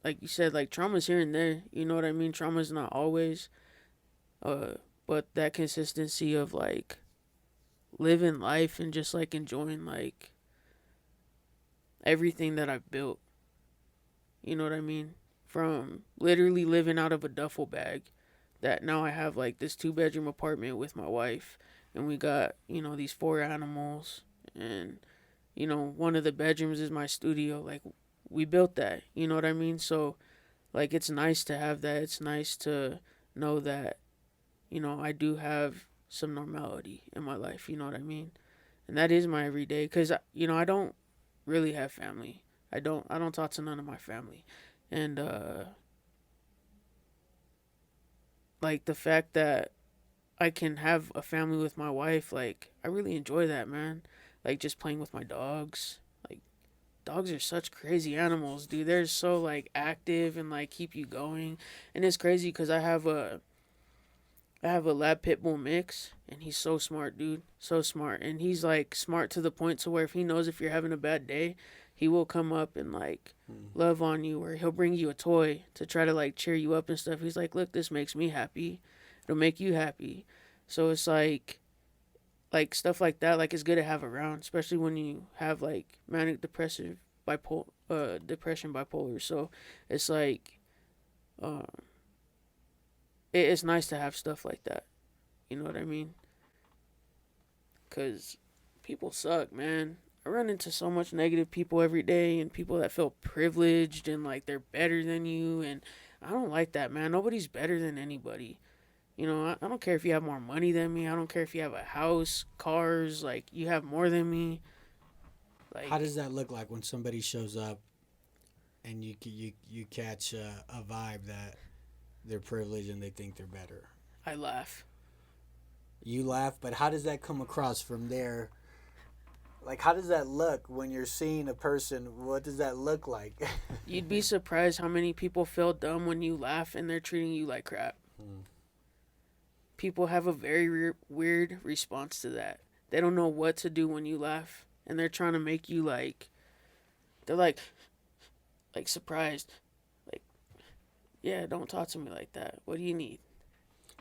like you said, like trauma's here and there. You know what I mean? Trauma's not always, uh, but that consistency of like living life and just like enjoying like everything that I've built. You know what I mean? From literally living out of a duffel bag, that now I have like this 2 bedroom apartment with my wife, and we got, these 4 animals, and, one of the bedrooms is my studio. Like, we built that, you know what I mean? So, like, it's nice to have that. It's nice to know that, I do have some normality in my life, you know what I mean? And that is my everyday, because, I don't really have family. I don't talk to none of my family. And like the fact that I can have a family with my wife, like I really enjoy that, man. Like just playing with my dogs. Like dogs are such crazy animals, dude. They're so like active and like keep you going. And it's crazy cuz I have a lab pit bull mix, and he's so smart, dude. So smart. And he's like smart to the point to where if he knows if you're having a bad day, he will come up and like love on you, or he'll bring you a toy to try to like cheer you up and stuff. He's like, "Look, this makes me happy. It'll make you happy." So it's like stuff like that, like it's good to have around, especially when you have like manic depressive depression, bipolar. So it's like uh it's nice to have stuff like that. You know what I mean? Cuz people suck, man. I run into so much negative people every day, and people that feel privileged and like they're better than you, and I don't like that, man. Nobody's better than anybody. I don't care if you have more money than me. I don't care if you have a house, cars, like you have more than me. How Like does that look like when somebody shows up and you catch a vibe that they're privileged and they think they're better? I laugh. You laugh, but how does that come across from there? Like, how does that look when you're seeing a person? What does that look like? You'd be surprised how many people feel dumb when you laugh and they're treating you like crap. People have a very weird response to that. They don't know what to do when you laugh, and they're trying to make you like, they're like surprised. Like, yeah, don't talk to me like that. What do you need?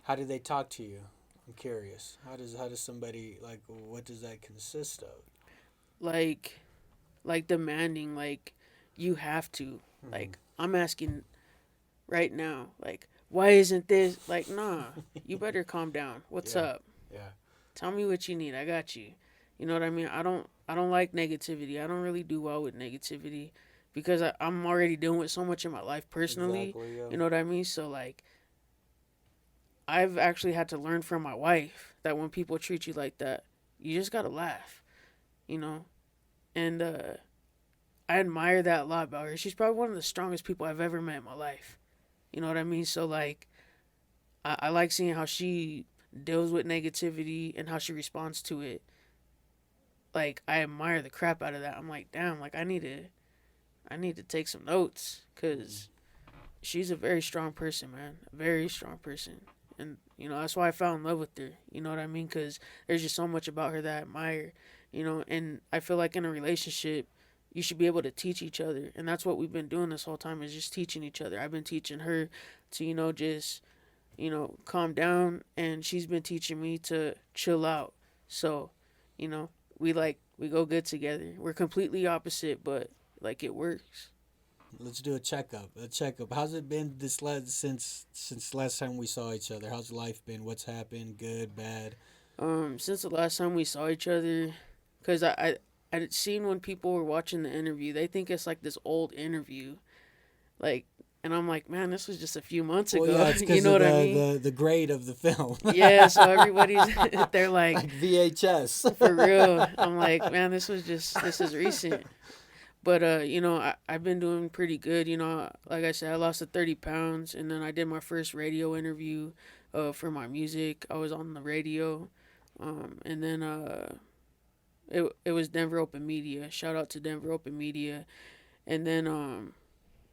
How do they talk to you? I'm curious. How does somebody, like, what does that consist of? Like, like demanding, like you have to. Like, I'm asking right now, like, why isn't this like, nah, you better calm down. What's Yeah, up? yeah. Tell me what you need. I got you. You know what I mean? I don't like negativity. I don't really do well with negativity, because I'm already dealing with so much in my life personally. Exactly, yeah. You know what I mean? So like, I've actually had to learn from my wife that when people treat you like that, you just gotta laugh. You know, and I admire that a lot about her. She's probably one of the strongest people I've ever met in my life. You know what I mean? So like, I like seeing how she deals with negativity and how she responds to it. Like, I admire the crap out of that. I'm like, damn, like I need to take some notes, because she's a very strong person, man. A very strong person. And, that's why I fell in love with her. You know what I mean? Because there's just so much about her that I admire, and I feel like in a relationship, you should be able to teach each other. And that's what we've been doing this whole time, is just teaching each other. I've been teaching her to, just, calm down. And she's been teaching me to chill out. So, you know, we go good together. We're completely opposite, but like it works. Let's do a checkup. A checkup. How's it been since last time we saw each other? How's life been? What's happened? Good, bad? Since the last time we saw each other, because I'd seen when people were watching the interview, they think it's like this old interview, like, and I'm like, man, this was just a few months Well, ago. yeah, it's You because know of what I mean? the grade of the film. Yeah, so everybody's they're like, like VHS. for real. I'm like, man, this is recent. But I've been doing pretty good. Like I said, I lost the 30 pounds, and then I did my first radio interview, for my music. I was on the radio, and then it was Denver Open Media. Shout out to Denver Open Media, and then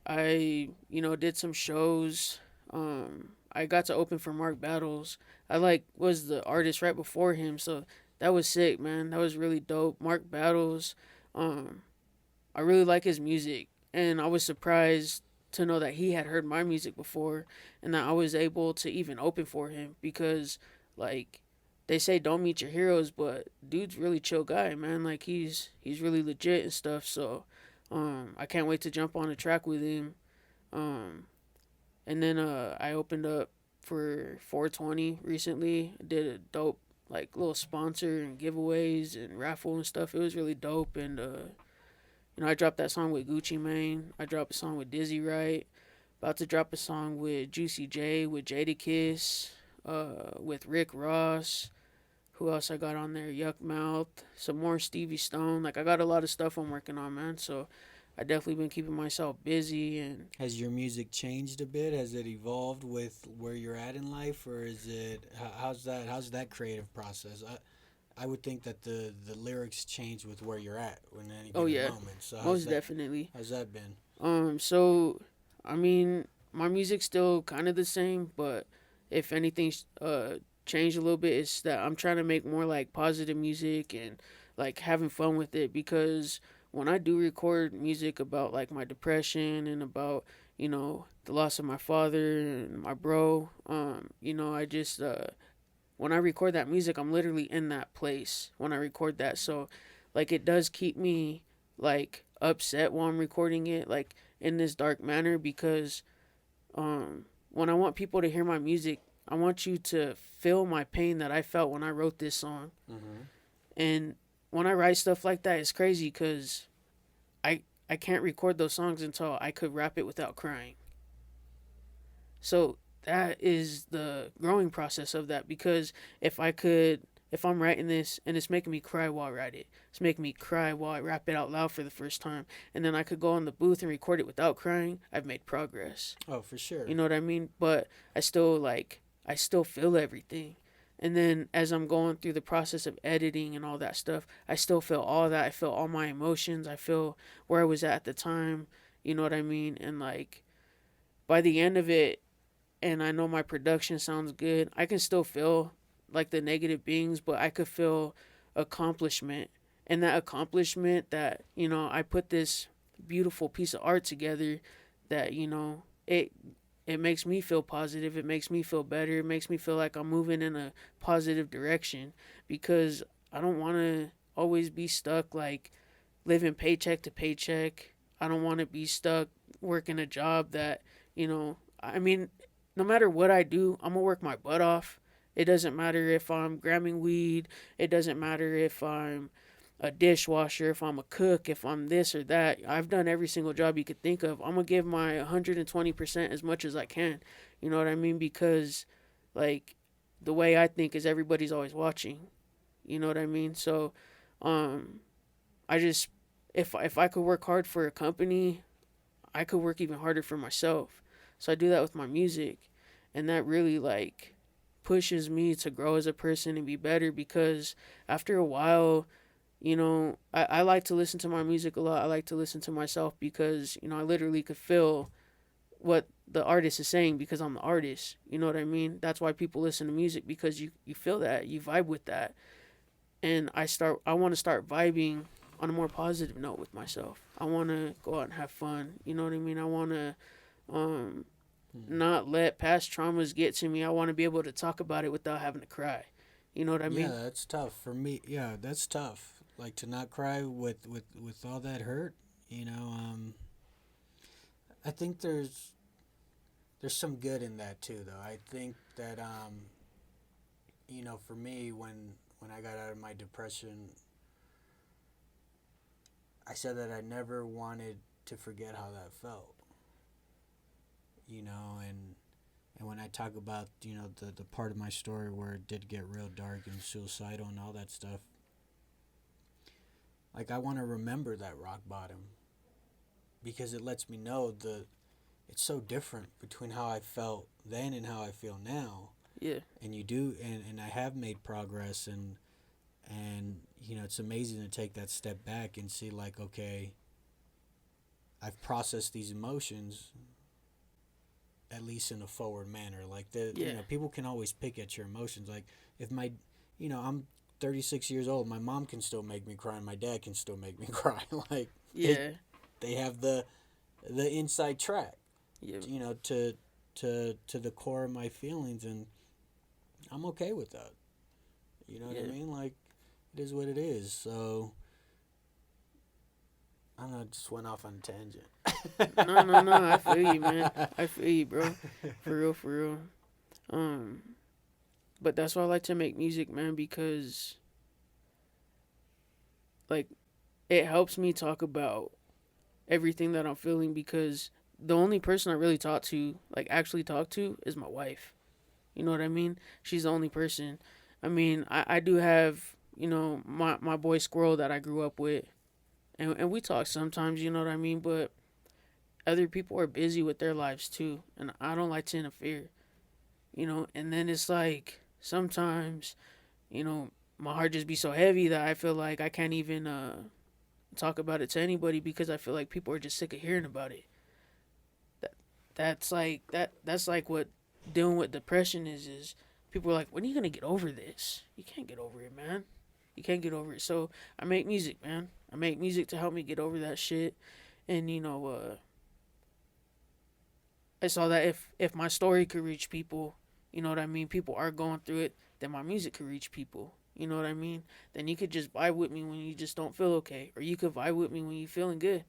I did some shows. I got to open for Mark Battles. I was the artist right before him, so that was sick, man. That was really dope. Mark Battles. Um, I really like his music, and I was surprised to know that he had heard my music before, and that I was able to even open for him because, like, they say don't meet your heroes, but dude's really chill guy, man. Like he's really legit and stuff. So, I can't wait to jump on a track with him. Um, and then I opened up for 420 recently. I did a dope like little sponsor and giveaways and raffle and stuff. It was really dope, and I dropped that song with Gucci Mane. I dropped a song with Dizzy Wright. About to drop a song with Juicy J, with Jadakiss, with Rick Ross. Who else I got on there? Yuck Mouth. Some more Stevie Stone. Like, I got a lot of stuff I'm working on, man. So I definitely been keeping myself busy. And Has your music changed a bit? Has it evolved with where you're at in life, or is it how's that creative process? I would think that the lyrics change with where you're at in any oh given yeah, moment. So most definitely. how's that been? So I mean, my music's still kind of the same, but if anything's changed a little bit, it's that I'm trying to make more like positive music and like having fun with it because when I do record music about like my depression and about the loss of my father and my bro, I just when I record that music, I'm literally in that place when I record that. So, like, it does keep me like upset while I'm recording it, like in this dark manner, because when I want people to hear my music, I want you to feel my pain that I felt when I wrote this song. Mm-hmm. And when I write stuff like that, it's crazy because I can't record those songs until I could rap it without crying. So that is the growing process of that because if I'm writing this and it's making me cry while I write it, it's making me cry while I rap it out loud for the first time, and then I could go in the booth and record it without crying, I've made progress. Oh, for sure. You know what I mean? But I still feel everything. And then as I'm going through the process of editing and all that stuff, I still feel all that. I feel all my emotions. I feel where I was at the time. You know what I mean? And like by the end of it, and I know my production sounds good, I can still feel like the negative beings, but I could feel accomplishment. And that accomplishment that, I put this beautiful piece of art together that, it makes me feel positive. It makes me feel better. It makes me feel like I'm moving in a positive direction because I don't want to always be stuck like living paycheck to paycheck. I don't want to be stuck working a job that, I mean, no matter what I do, I'm going to work my butt off. It doesn't matter if I'm grabbing weed. It doesn't matter if I'm a dishwasher, if I'm a cook, if I'm this or that. I've done every single job you could think of. I'm going to give my 120% as much as I can. You know what I mean? Because, like, the way I think is everybody's always watching. You know what I mean? So, um, I just, if I could work hard for a company, I could work even harder for myself. So I do that with my music. And that really, like, pushes me to grow as a person and be better because after a while, I like to listen to my music a lot. I like to listen to myself because, I literally could feel what the artist is saying because I'm the artist. You know what I mean? That's why people listen to music because you feel that, you vibe with that. And I want to start vibing on a more positive note with myself. I want to go out and have fun. You know what I mean? I want to um not let past traumas get to me. I want to be able to talk about it without having to cry. You know what I Yeah, mean? that's tough for me. Yeah, that's tough. Like to not cry with all that hurt. You know, I think there's some good in that too, though. I think that for me, when I got out of my depression, I said that I never wanted to forget how that felt. And when I talk about the part of my story where it did get real dark and suicidal and all that stuff, like I want to remember that rock bottom. because it lets me know it's so different between how I felt then and how I feel now. Yeah. And you do, and I have made progress, and it's amazing to take that step back and see, like, okay, I've processed these emotions at least in a forward manner. Like, Yeah. people can always pick at your emotions. Like, if I'm 36 years old, my mom can still make me cry, and my dad can still make me cry. Like, Yeah. they have the inside track, Yeah. to the core of my feelings, and I'm okay with that. You know what I Yeah. mean? Like, it is what it is. So I don't know. Just went off on a tangent. No, no, no. I feel you, man. I feel you, bro. For real, for real. Um, but that's why I like to make music, man, because like it helps me talk about everything that I'm feeling because the only person I really talk to, like actually talk to, is my wife. You know what I mean? She's the only person. I mean, I do have, my boy Squirrel that I grew up with, and we talk sometimes, you know what I mean? But other people are busy with their lives too, and I don't like to interfere, And then it's like sometimes, my heart just be so heavy that I feel like I can't even talk about it to anybody because I feel like people are just sick of hearing about it. That that's like what dealing with depression is people are like, when are you gonna get over this? You can't get over it, man. You can't get over it. So I make music, man. I make music to help me get over that shit. And I saw that if my story could reach people, you know what I mean, people are going through it, then my music could reach people. You know what I mean? Then you could just vibe with me when you just don't feel okay, or you could vibe with me when you're feeling good.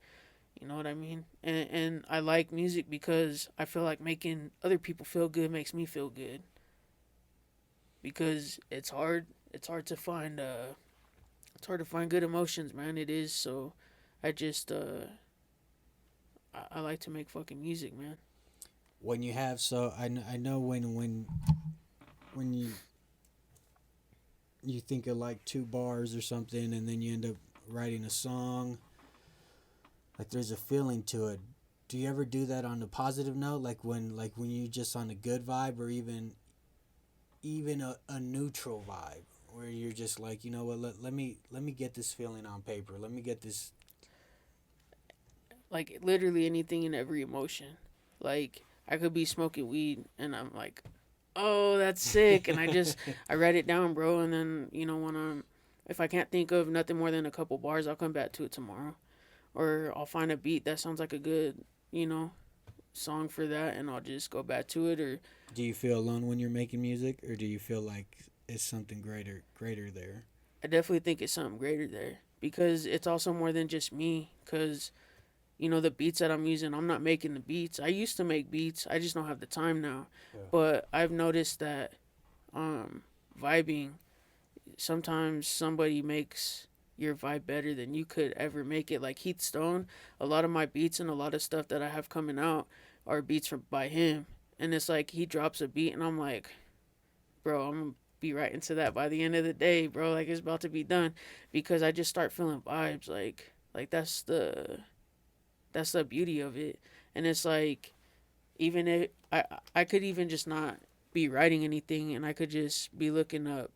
You know what I mean? And I like music because I feel like making other people feel good makes me feel good. Because it's hard. It's hard to find good emotions, man. It is. So I just I like to make fucking music, man. When you have so I know when you think of like two bars or something, and then you end up writing a song, like there's a feeling to it. Do you ever do that on a positive note, like when you just on a good vibe, or even a neutral vibe, where you're just like, you know what, let me get this feeling on paper, let me get this. Like literally anything and every emotion. Like I could be smoking weed and I'm like, oh, that's sick, and I write it down, bro, and then when if I can't think of nothing more than a couple bars, I'll come back to it tomorrow, or I'll find a beat that sounds like a good you know song for that, and I'll just go back to it. Or Do you feel alone when you're making music, or do you feel like it's something greater there? I definitely think it's something greater there because it's also more than just me. Because the beats that I'm using, I'm not making the beats. I used to make beats. I just don't have the time now. Yeah. But I've noticed that um, vibing, sometimes somebody makes your vibe better than you could ever make it. Like Heath Stone, a lot of my beats and a lot of stuff that I have coming out are beats by him. And it's like he drops a beat and I'm like, bro, I'm gonna be right into that by the end of the day, bro. Like it's about to be done because I just start feeling vibes. Like that's the beauty of it. And it's like even if I could even just not be writing anything and I could just be looking up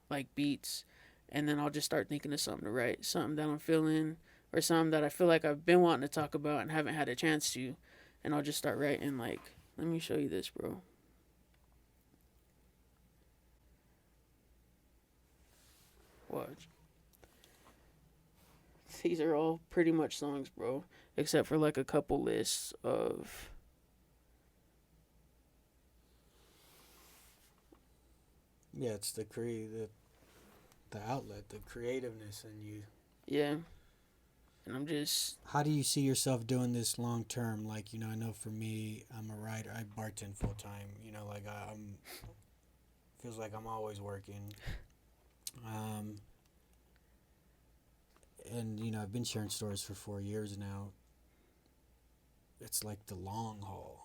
like beats, and then I'll just start thinking of something to write, something that I'm feeling or something that I feel like I've been wanting to talk about and haven't had a chance to, and I'll just start writing. Like, let me show you this, bro. Watch. These are all pretty much songs, bro, except for like a couple lists of. Yeah, it's the outlet, the creativeness in you. Yeah, and I'm just. How do you see yourself doing this long term? Like, I know for me, I'm a writer. I bartend full time. Like I'm feels like I'm always working. Um, and I've been sharing stories for 4 years now. It's like the long haul.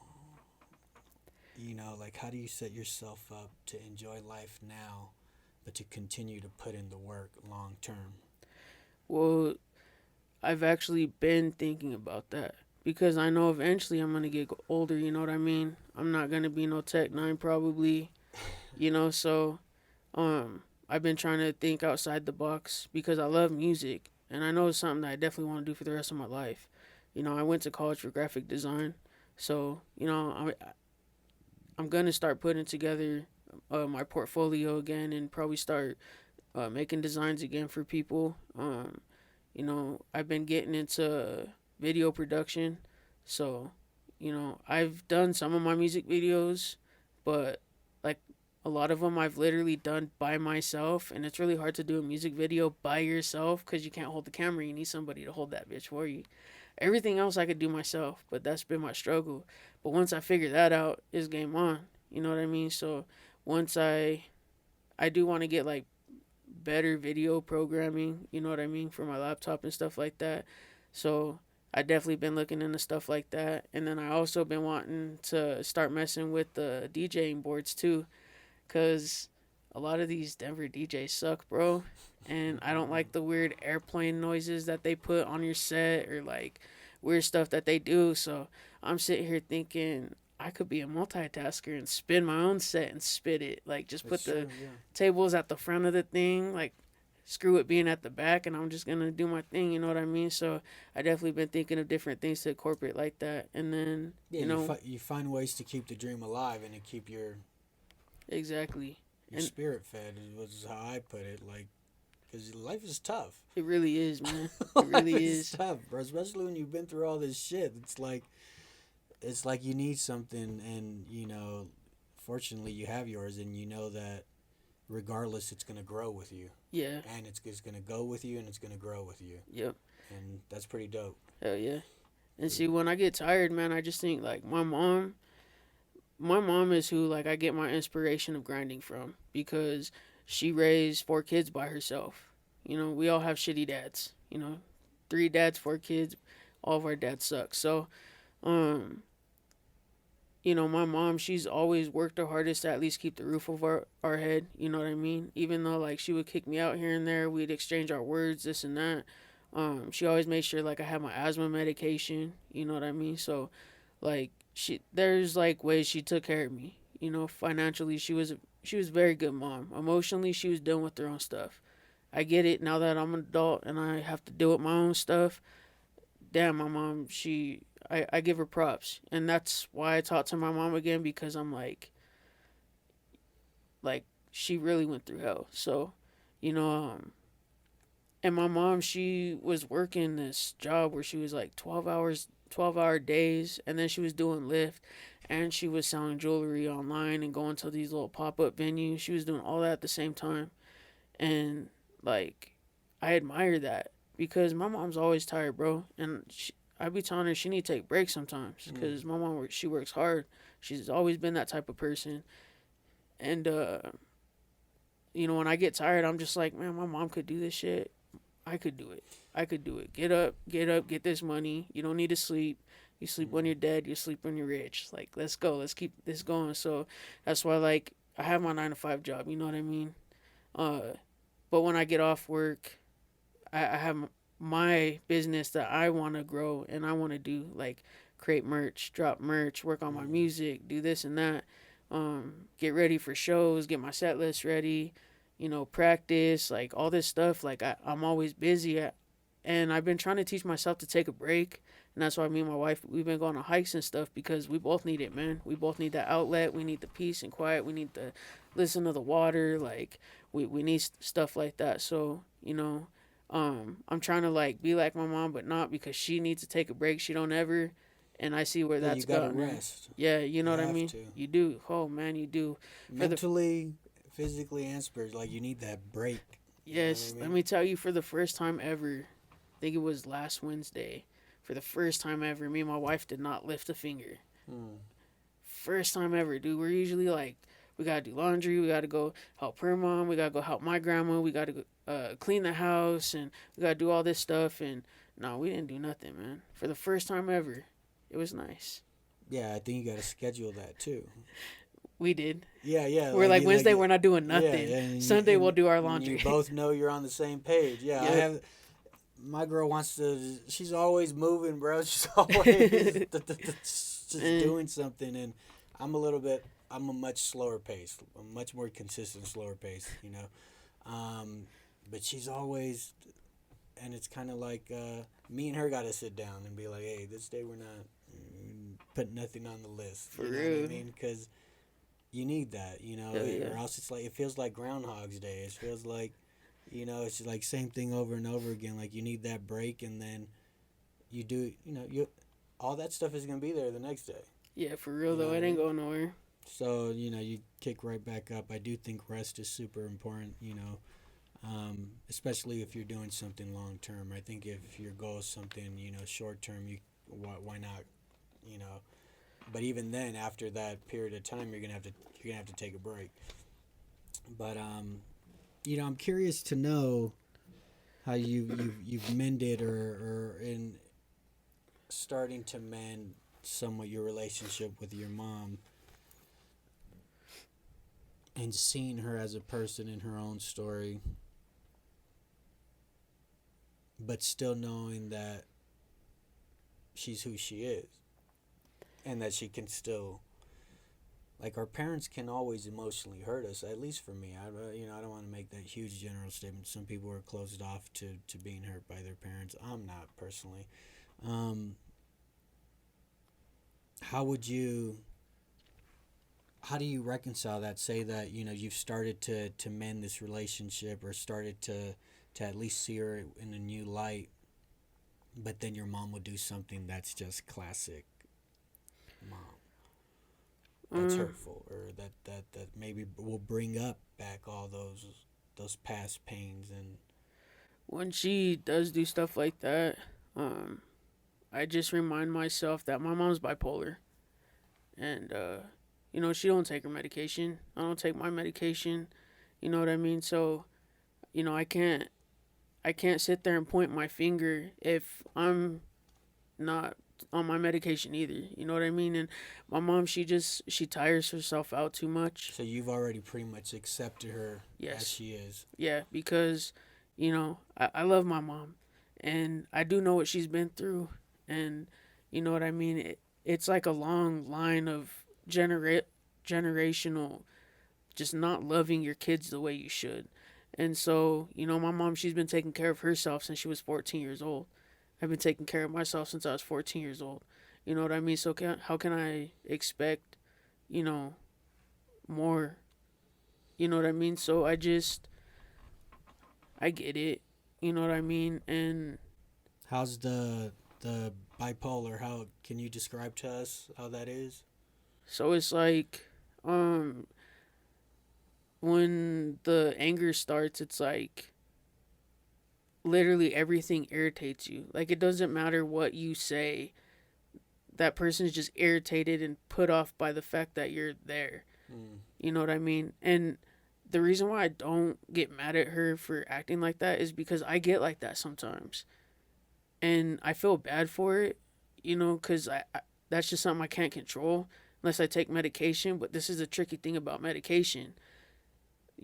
Like, how do you set yourself up to enjoy life now, but to continue to put in the work long term? Well, I've actually been thinking about that because I know eventually I'm gonna get older. You know what I mean? I'm not gonna be no Tech 9 probably. So I've been trying to think outside the box because I love music and I know it's something that I definitely want to do for the rest of my life. I went to college for graphic design, so I'm gonna start putting together my portfolio again and probably start making designs again for people. I've been getting into video production, so I've done some of my music videos, but like a lot of them I've literally done by myself, and it's really hard to do a music video by yourself because you can't hold the camera. You need somebody to hold that bitch for you. Everything else I could do myself, but that's been my struggle. But once I figure that out, it's game on. You know what I mean? So once I do want to get like better video programming, you know what I mean, for my laptop and stuff like that. So I definitely been looking into stuff like that. And then I also been wanting to start messing with the DJing boards too, cuz a lot of these Denver DJs suck, bro. And I don't like the weird airplane noises that they put on your set or like weird stuff that they do. So I'm sitting here thinking I could be a multitasker and spin my own set and spit it. Like just put the tables at the front of the thing, like screw it being at the back, and I'm just gonna do my thing. You know what I mean? So I definitely been thinking of different things to incorporate like that, and then you find ways to keep the dream alive and to keep your exactly spirit fed. Was how I put it. Like, because life is tough. It really is, man. It really is tough, bro. Especially when you've been through all this shit. It's like you need something, and fortunately you have yours, and you know that regardless it's going to grow with you. Yeah. And it's going to go with you, and it's going to grow with you. Yep. And that's pretty dope. Hell yeah. And see, when I get tired, man, I just think like my mom is who like I get my inspiration of grinding from, because she raised 4 kids by herself. We all have shitty dads. 3 dads, 4 kids. All of our dads suck. So my mom, she's always worked her hardest to at least keep the roof over our head. You know what I mean? Even though, like, she would kick me out here and there, we'd exchange our words, this and that. She always made sure, like, I had my asthma medication. You know what I mean? So, like, there's, like, ways she took care of me. Financially, she was a very good mom. Emotionally, she was dealing with her own stuff. I get it now that I'm an adult and I have to deal with my own stuff. Damn, my mom, I give her props. And that's why I talked to my mom again, because I'm like, she really went through hell. So, and my mom, she was working this job where she was like 12-hour days, and then she was doing Lyft, and she was selling jewelry online and going to these little pop-up venues. She was doing all that at the same time. And, like, I admire that, because my mom's always tired, bro. And I be telling her she need to take breaks sometimes, because my mom, she works hard. She's always been that type of person. And, when I get tired, I'm just like, man, my mom could do this shit. I could do it. Get up, get this money. You don't need to sleep. You sleep when you're dead. You sleep when you're rich. Like, let's go. Let's keep this going. So that's why, like, I have my 9-to-5 job. You know what I mean? But when I get off work, I have my business that I want to grow and I want to do, like create merch, drop merch, work on my music, do this and that, get ready for shows, get my set list ready, practice, like all this stuff. Like I'm always busy and I've been trying to teach myself to take a break. And that's why me and my wife, we've been going on hikes and stuff, because we both need it, man. We both need that outlet. We need the peace and quiet. We need to listen to the water. Like we need stuff like that. So, I'm trying to like be like my mom, but not, because she needs to take a break. She don't ever, and I see where that's gotten. You gotta rest. Yeah, you know what I mean. You do. Oh man, you do. Mentally, physically, and spiritually, like you need that break. Yes, let me tell you, for the first time ever, I think it was last Wednesday. For the first time ever, me and my wife did not lift a finger. First time ever, dude. We're usually like, we gotta do laundry, we gotta go help her mom, we gotta go help my grandma, we gotta go clean the house, and we gotta do all this stuff. And no, we didn't do nothing, man. For the first time ever, it was nice. Yeah, I think you gotta schedule that too. We did. Yeah. We're like Wednesday, we're not doing nothing. Yeah, Sunday we'll do our laundry. You both know you're on the same page. Yeah, yep. my girl wants to. She's always moving, bro. She's always just Eh, doing something, and I'm a little bit. I'm a much slower pace, a much more consistent, slower pace. But she's always, and it's kind of like me and her got to sit down and be like, hey, this day we're not putting nothing on the list. for You know what I real. mean? Because you need that, Hell yeah. or else it's like it feels like Groundhog's Day. It feels like, it's like same thing over and over again. Like you need that break, and then you do, you all that stuff is gonna be there the next day. Yeah, for real You know though. what I It ain't mean? going nowhere. So you kick right back up. I do think rest is super important. Especially if you're doing something long term. I think if your goal is something short term, why not? You know, but even then, after that period of time, you're gonna have to take a break. But I'm curious to know how you've mended or in starting to mend somewhat your relationship with your mom and seeing her as a person in her own story, but still knowing that she's who she is and that she can still, like, our parents can always emotionally hurt us. At least for me, I don't want to make that huge general statement. Some people are closed off to being hurt by their parents. I'm not personally. Um, how would you? How do you reconcile that? Say that you've started to mend this relationship or started to at least see her in a new light, but then your mom would do something that's just classic mom. That's Um, hurtful, or that maybe will bring up back all those past pains. And when she does do stuff like that, um, I just remind myself that my mom's bipolar, and she don't take her medication. I don't take my medication. You know what I mean? So, I can't sit there and point my finger if I'm not on my medication either. You know what I mean? And my mom, she tires herself out too much. so you've already pretty much accepted her as Yes. she is. Yeah, because I love my mom, and I do know what she's been through, and you know what I mean. It's like a long line of generational just not loving your kids the way you should. And so, my mom, she's been taking care of herself since she was 14 years old. I've been taking care of myself since I was 14 years old. You know what I mean? So, how can I expect, you know, more? You know what I mean? So, I get it. You know what I mean? And How's the bipolar? How can you describe to us how that is? so it's like, um, when the anger starts, it's like literally everything irritates you. Like, it doesn't matter what you say, that person is just irritated and put off by the fact that you're there. Mm. You know what I mean? And the reason why I don't get mad at her for acting like that is because I get like that sometimes. And I feel bad for it, because that's just something I can't control unless I take medication. But this is the tricky thing about medication: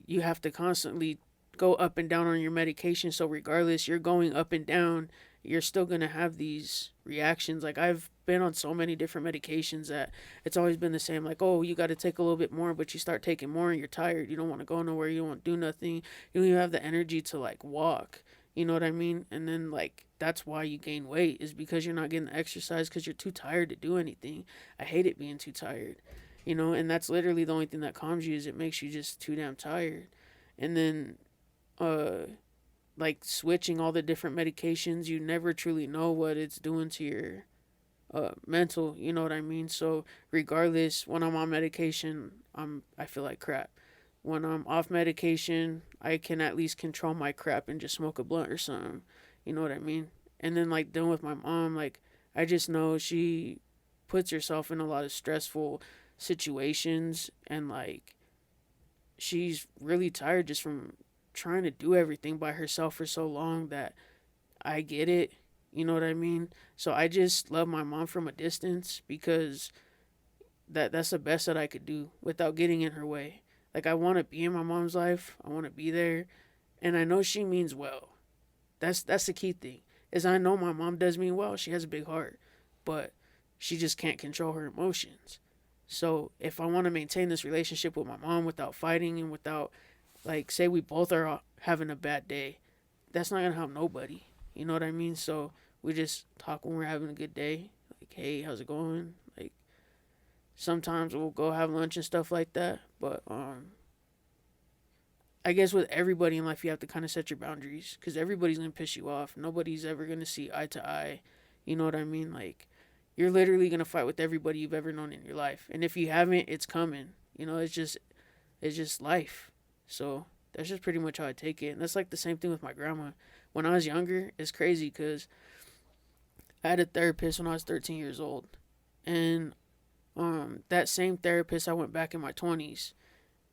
you have to constantly go up and down on your medication. So regardless, you're going up and down, you're still gonna have these reactions. Like, I've been on so many different medications that it's always been the same. Like, oh, you got to take a little bit more, but you start taking more and you're tired. You don't want to go nowhere. You don't want to do nothing. You don't even have the energy to like walk. You know what I mean? And then like that's why you gain weight, is because you're not getting exercise because you're too tired to do anything. I hate it being too tired. And that's literally the only thing that calms you, is it makes you just too damn tired. And then uh like switching all the different medications, you never truly know what it's doing to your mental, you know what I mean? So regardless, when I'm on medication, I feel like crap. When I'm off medication, I can at least control my crap and just smoke a blunt or something. You know what I mean? And then like dealing with my mom, like I just know she puts herself in a lot of stressful situations, and like she's really tired just from trying to do everything by herself for so long, that I get it. You know what I mean? So I just love my mom from a distance, because that's the best that I could do without getting in her way. Like, I want to be in my mom's life. I want to be there, and I know she means well. That's the key thing. is I know my mom does mean well. She has a big heart, but she just can't control her emotions. So if I want to maintain this relationship with my mom without fighting and without, like, say we both are having a bad day, that's not gonna help nobody. You know what I mean? So we just talk when we're having a good day. Like, hey, how's it going? Like, sometimes we'll go have lunch and stuff like that. But I guess with everybody in life, you have to kind of set your boundaries because everybody's gonna piss you off. Nobody's ever gonna see eye to eye. You know what I mean? Like, you're literally gonna fight with everybody you've ever known in your life, and if you haven't, it's coming. You know, it's just life. So that's just pretty much how I take it. And that's like the same thing with my grandma. When I was younger, it's crazy because I had a therapist when I was 13 years old, and that same therapist I went back in my 20s,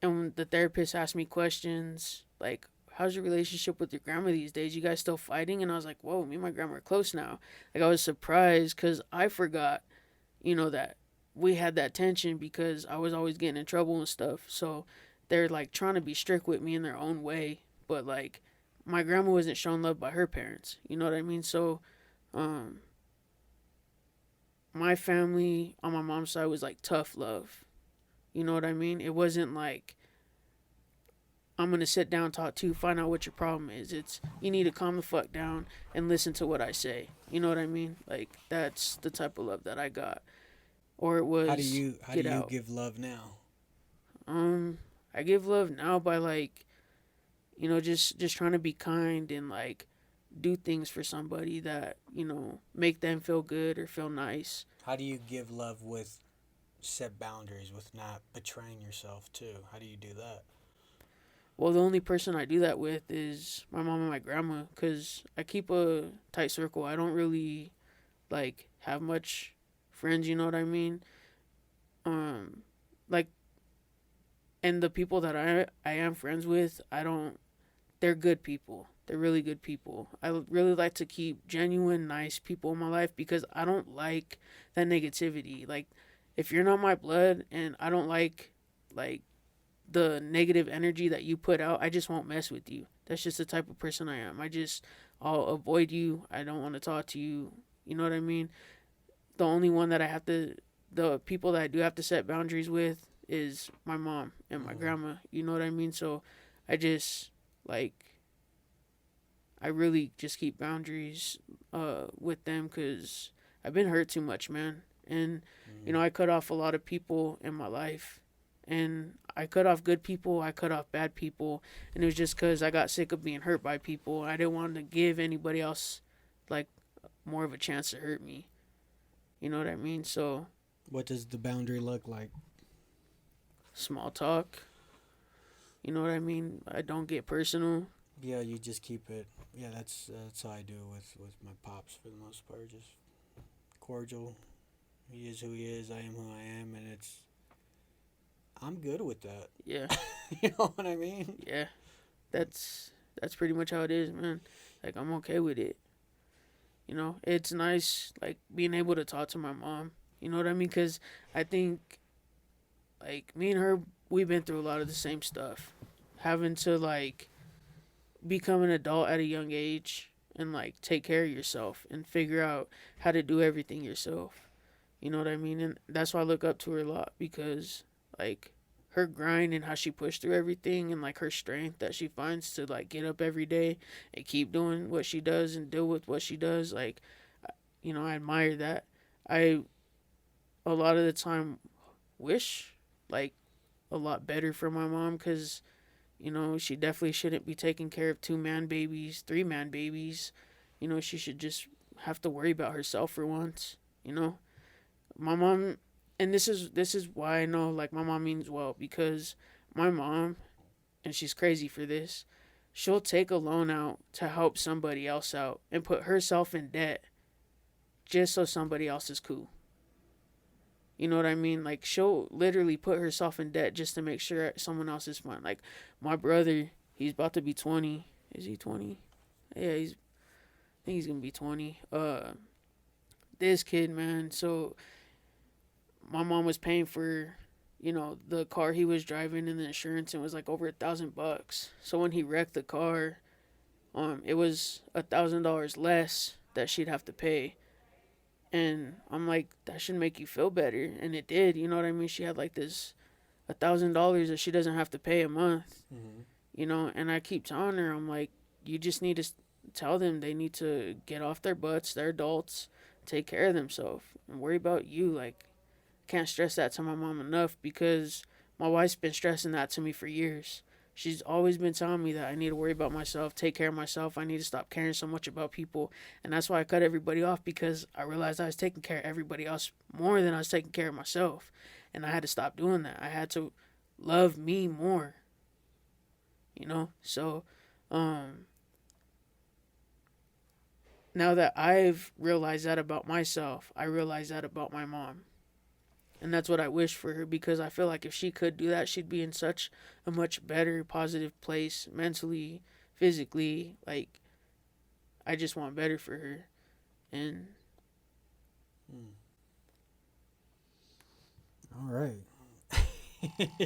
and when the therapist asked me questions like, how's your relationship with your grandma these days? You guys still fighting? And I was like, whoa, me and my grandma are close now. Like, I was surprised because I forgot, that we had that tension because I was always getting in trouble and stuff. So they're like trying to be strict with me in their own way. But like, my grandma wasn't shown love by her parents. You know what I mean? So, um, my family on my mom's side was like tough love. You know what I mean? It wasn't like, I'm gonna sit down, talk to you, find out what your problem is. It's, you need to calm the fuck down and listen to what I say. You know what I mean? Like, that's the type of love that I got. Or it How do was you how do get you out. give love now? I give love now by like, just trying to be kind and like do things for somebody that, make them feel good or feel nice. How do you give love with set boundaries, with not betraying yourself too? How do you do that? Well, the only person I do that with is my mom and my grandma because I keep a tight circle. I don't really like have much friends, you know what I mean? Like, and the people that I am friends with, I don't, they're good people. They're really good people. I really like to keep genuine, nice people in my life because I don't like that negativity. Like, if you're not my blood and I don't like the negative energy that you put out, I just won't mess with you. That's just the type of person I am. I'll avoid you. I don't want to talk to you. You know what I mean? The only one that the people that I do have to set boundaries with is my mom and my Mm-hmm. grandma. You know what I mean? So I just, like, I really just keep boundaries with them because I've been hurt too much, man. And, Mm-hmm. I cut off a lot of people in my life. And I cut off good people, I cut off bad people. And it was just because I got sick of being hurt by people. I didn't want to give anybody else, like, more of a chance to hurt me. You know what I mean? So, What does the boundary look like? small talk. You know what I mean? I don't get personal. Yeah, you just keep it. Yeah, that's how I do it with my pops for the most part. Just cordial. He is who he is. I am who I am, and I'm good with that. Yeah, You know what I mean? yeah. That's pretty much how it is, man. Like, I'm okay with it. It's nice, like, being able to talk to my mom. You know what I mean? Because I think, like, me and her, we've been through a lot of the same stuff. Having to, like, become an adult at a young age and, like, take care of yourself and figure out how to do everything yourself. You know what I mean? And that's why I look up to her a lot because, like, her grind and how she pushed through everything and, like, her strength that she finds to, like, get up every day and keep doing what she does and deal with what she does. Like, I admire that. I, a lot of the time, wish, like, a lot better for my mom because, she definitely shouldn't be taking care of two man babies, three man babies. She should just have to worry about herself for once. You know, my mom, and this is why I know, like, my mom means well because my mom, and she's crazy for this, she'll take a loan out to help somebody else out and put herself in debt just so somebody else is cool. You know what I mean? Like, she'll literally put herself in debt just to make sure someone else is fine. Like, my brother, he's about to be 20. Is he 20? Yeah, I think he's gonna be 20. This kid, man. So my mom was paying for, the car he was driving and the insurance, and it was like over $1,000. So when he wrecked the car, it was $1,000 less that she'd have to pay. And I'm like, that should make you feel better. And it did, you know what I mean? She had like this $1,000 that she doesn't have to pay a month, Mm-hmm. you know. And I keep telling her, I'm like, you just need to tell them they need to get off their butts. They're adults, take care of themselves, and worry about you. Like, can't stress that to my mom enough, because my wife's been stressing that to me for years. She's always been telling me that I need to worry about myself, take care of myself. I need to stop caring so much about people. And that's why I cut everybody off, because I realized I was taking care of everybody else more than I was taking care of myself. And I had to stop doing that. I had to love me more, you know? So, um, now that I've realized that about myself, I realize that about my mom. And that's what I wish for her, because I feel like if she could do that, she'd be in such a much better, positive place mentally, physically. Like, I just want better for her. And Mm. All right.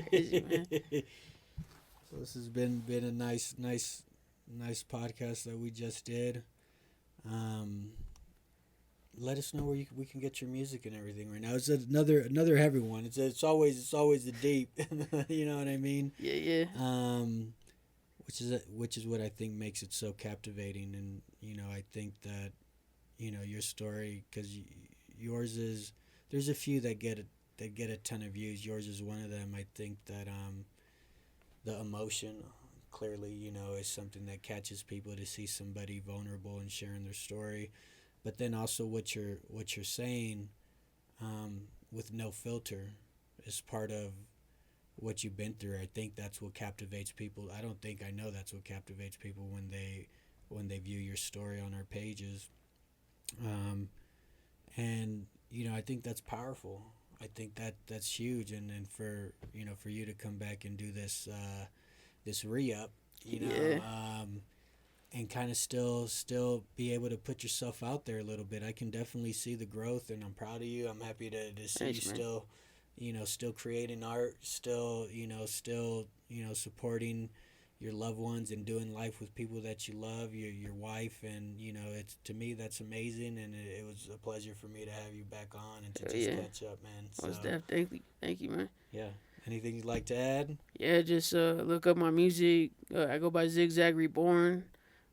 crazy, man. So this has been a nice podcast that we just did. Um, Let us know where we can get your music and everything right now. It's another heavy one. It's always the deep. You know what I mean? Yeah, yeah. Which is what I think makes it so captivating. And I think that your story, because yours is, there's a few that get a ton of views. Yours is one of them. I think that the emotion clearly is something that catches people, to see somebody vulnerable and sharing their story. But then also what you're saying, with no filter, is part of what you've been through. I think that's what captivates people. I know that's what captivates people when they view your story on our pages. And I think that's powerful. I think that's huge. And for you to come back and do this re-up, Yeah. and kind of still be able to put yourself out there a little bit. I can definitely see the growth, and I'm proud of you. I'm happy to see Thanks, you man. still creating art, still supporting your loved ones and doing life with people that you love, your wife. And it's, to me, that's amazing. And it was a pleasure for me to have you back on and to Hell just yeah. catch up, man. So Most definitely. Thank you, man. yeah, anything you'd like to add? Yeah, just look up my music. I go by Zigzag Reborn.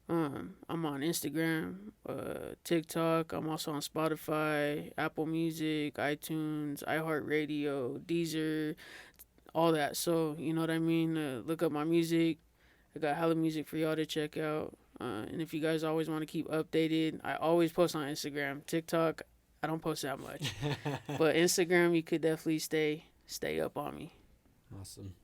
I'm on Instagram, TikTok. I'm also on Spotify, Apple Music, iTunes, iHeartRadio, Deezer, all that. So you know what I mean. Look up my music. I got hella music for y'all to check out. And if you guys always want to keep updated, I always post on Instagram. TikTok, I don't post that much, but Instagram, you could definitely stay up on me. Awesome.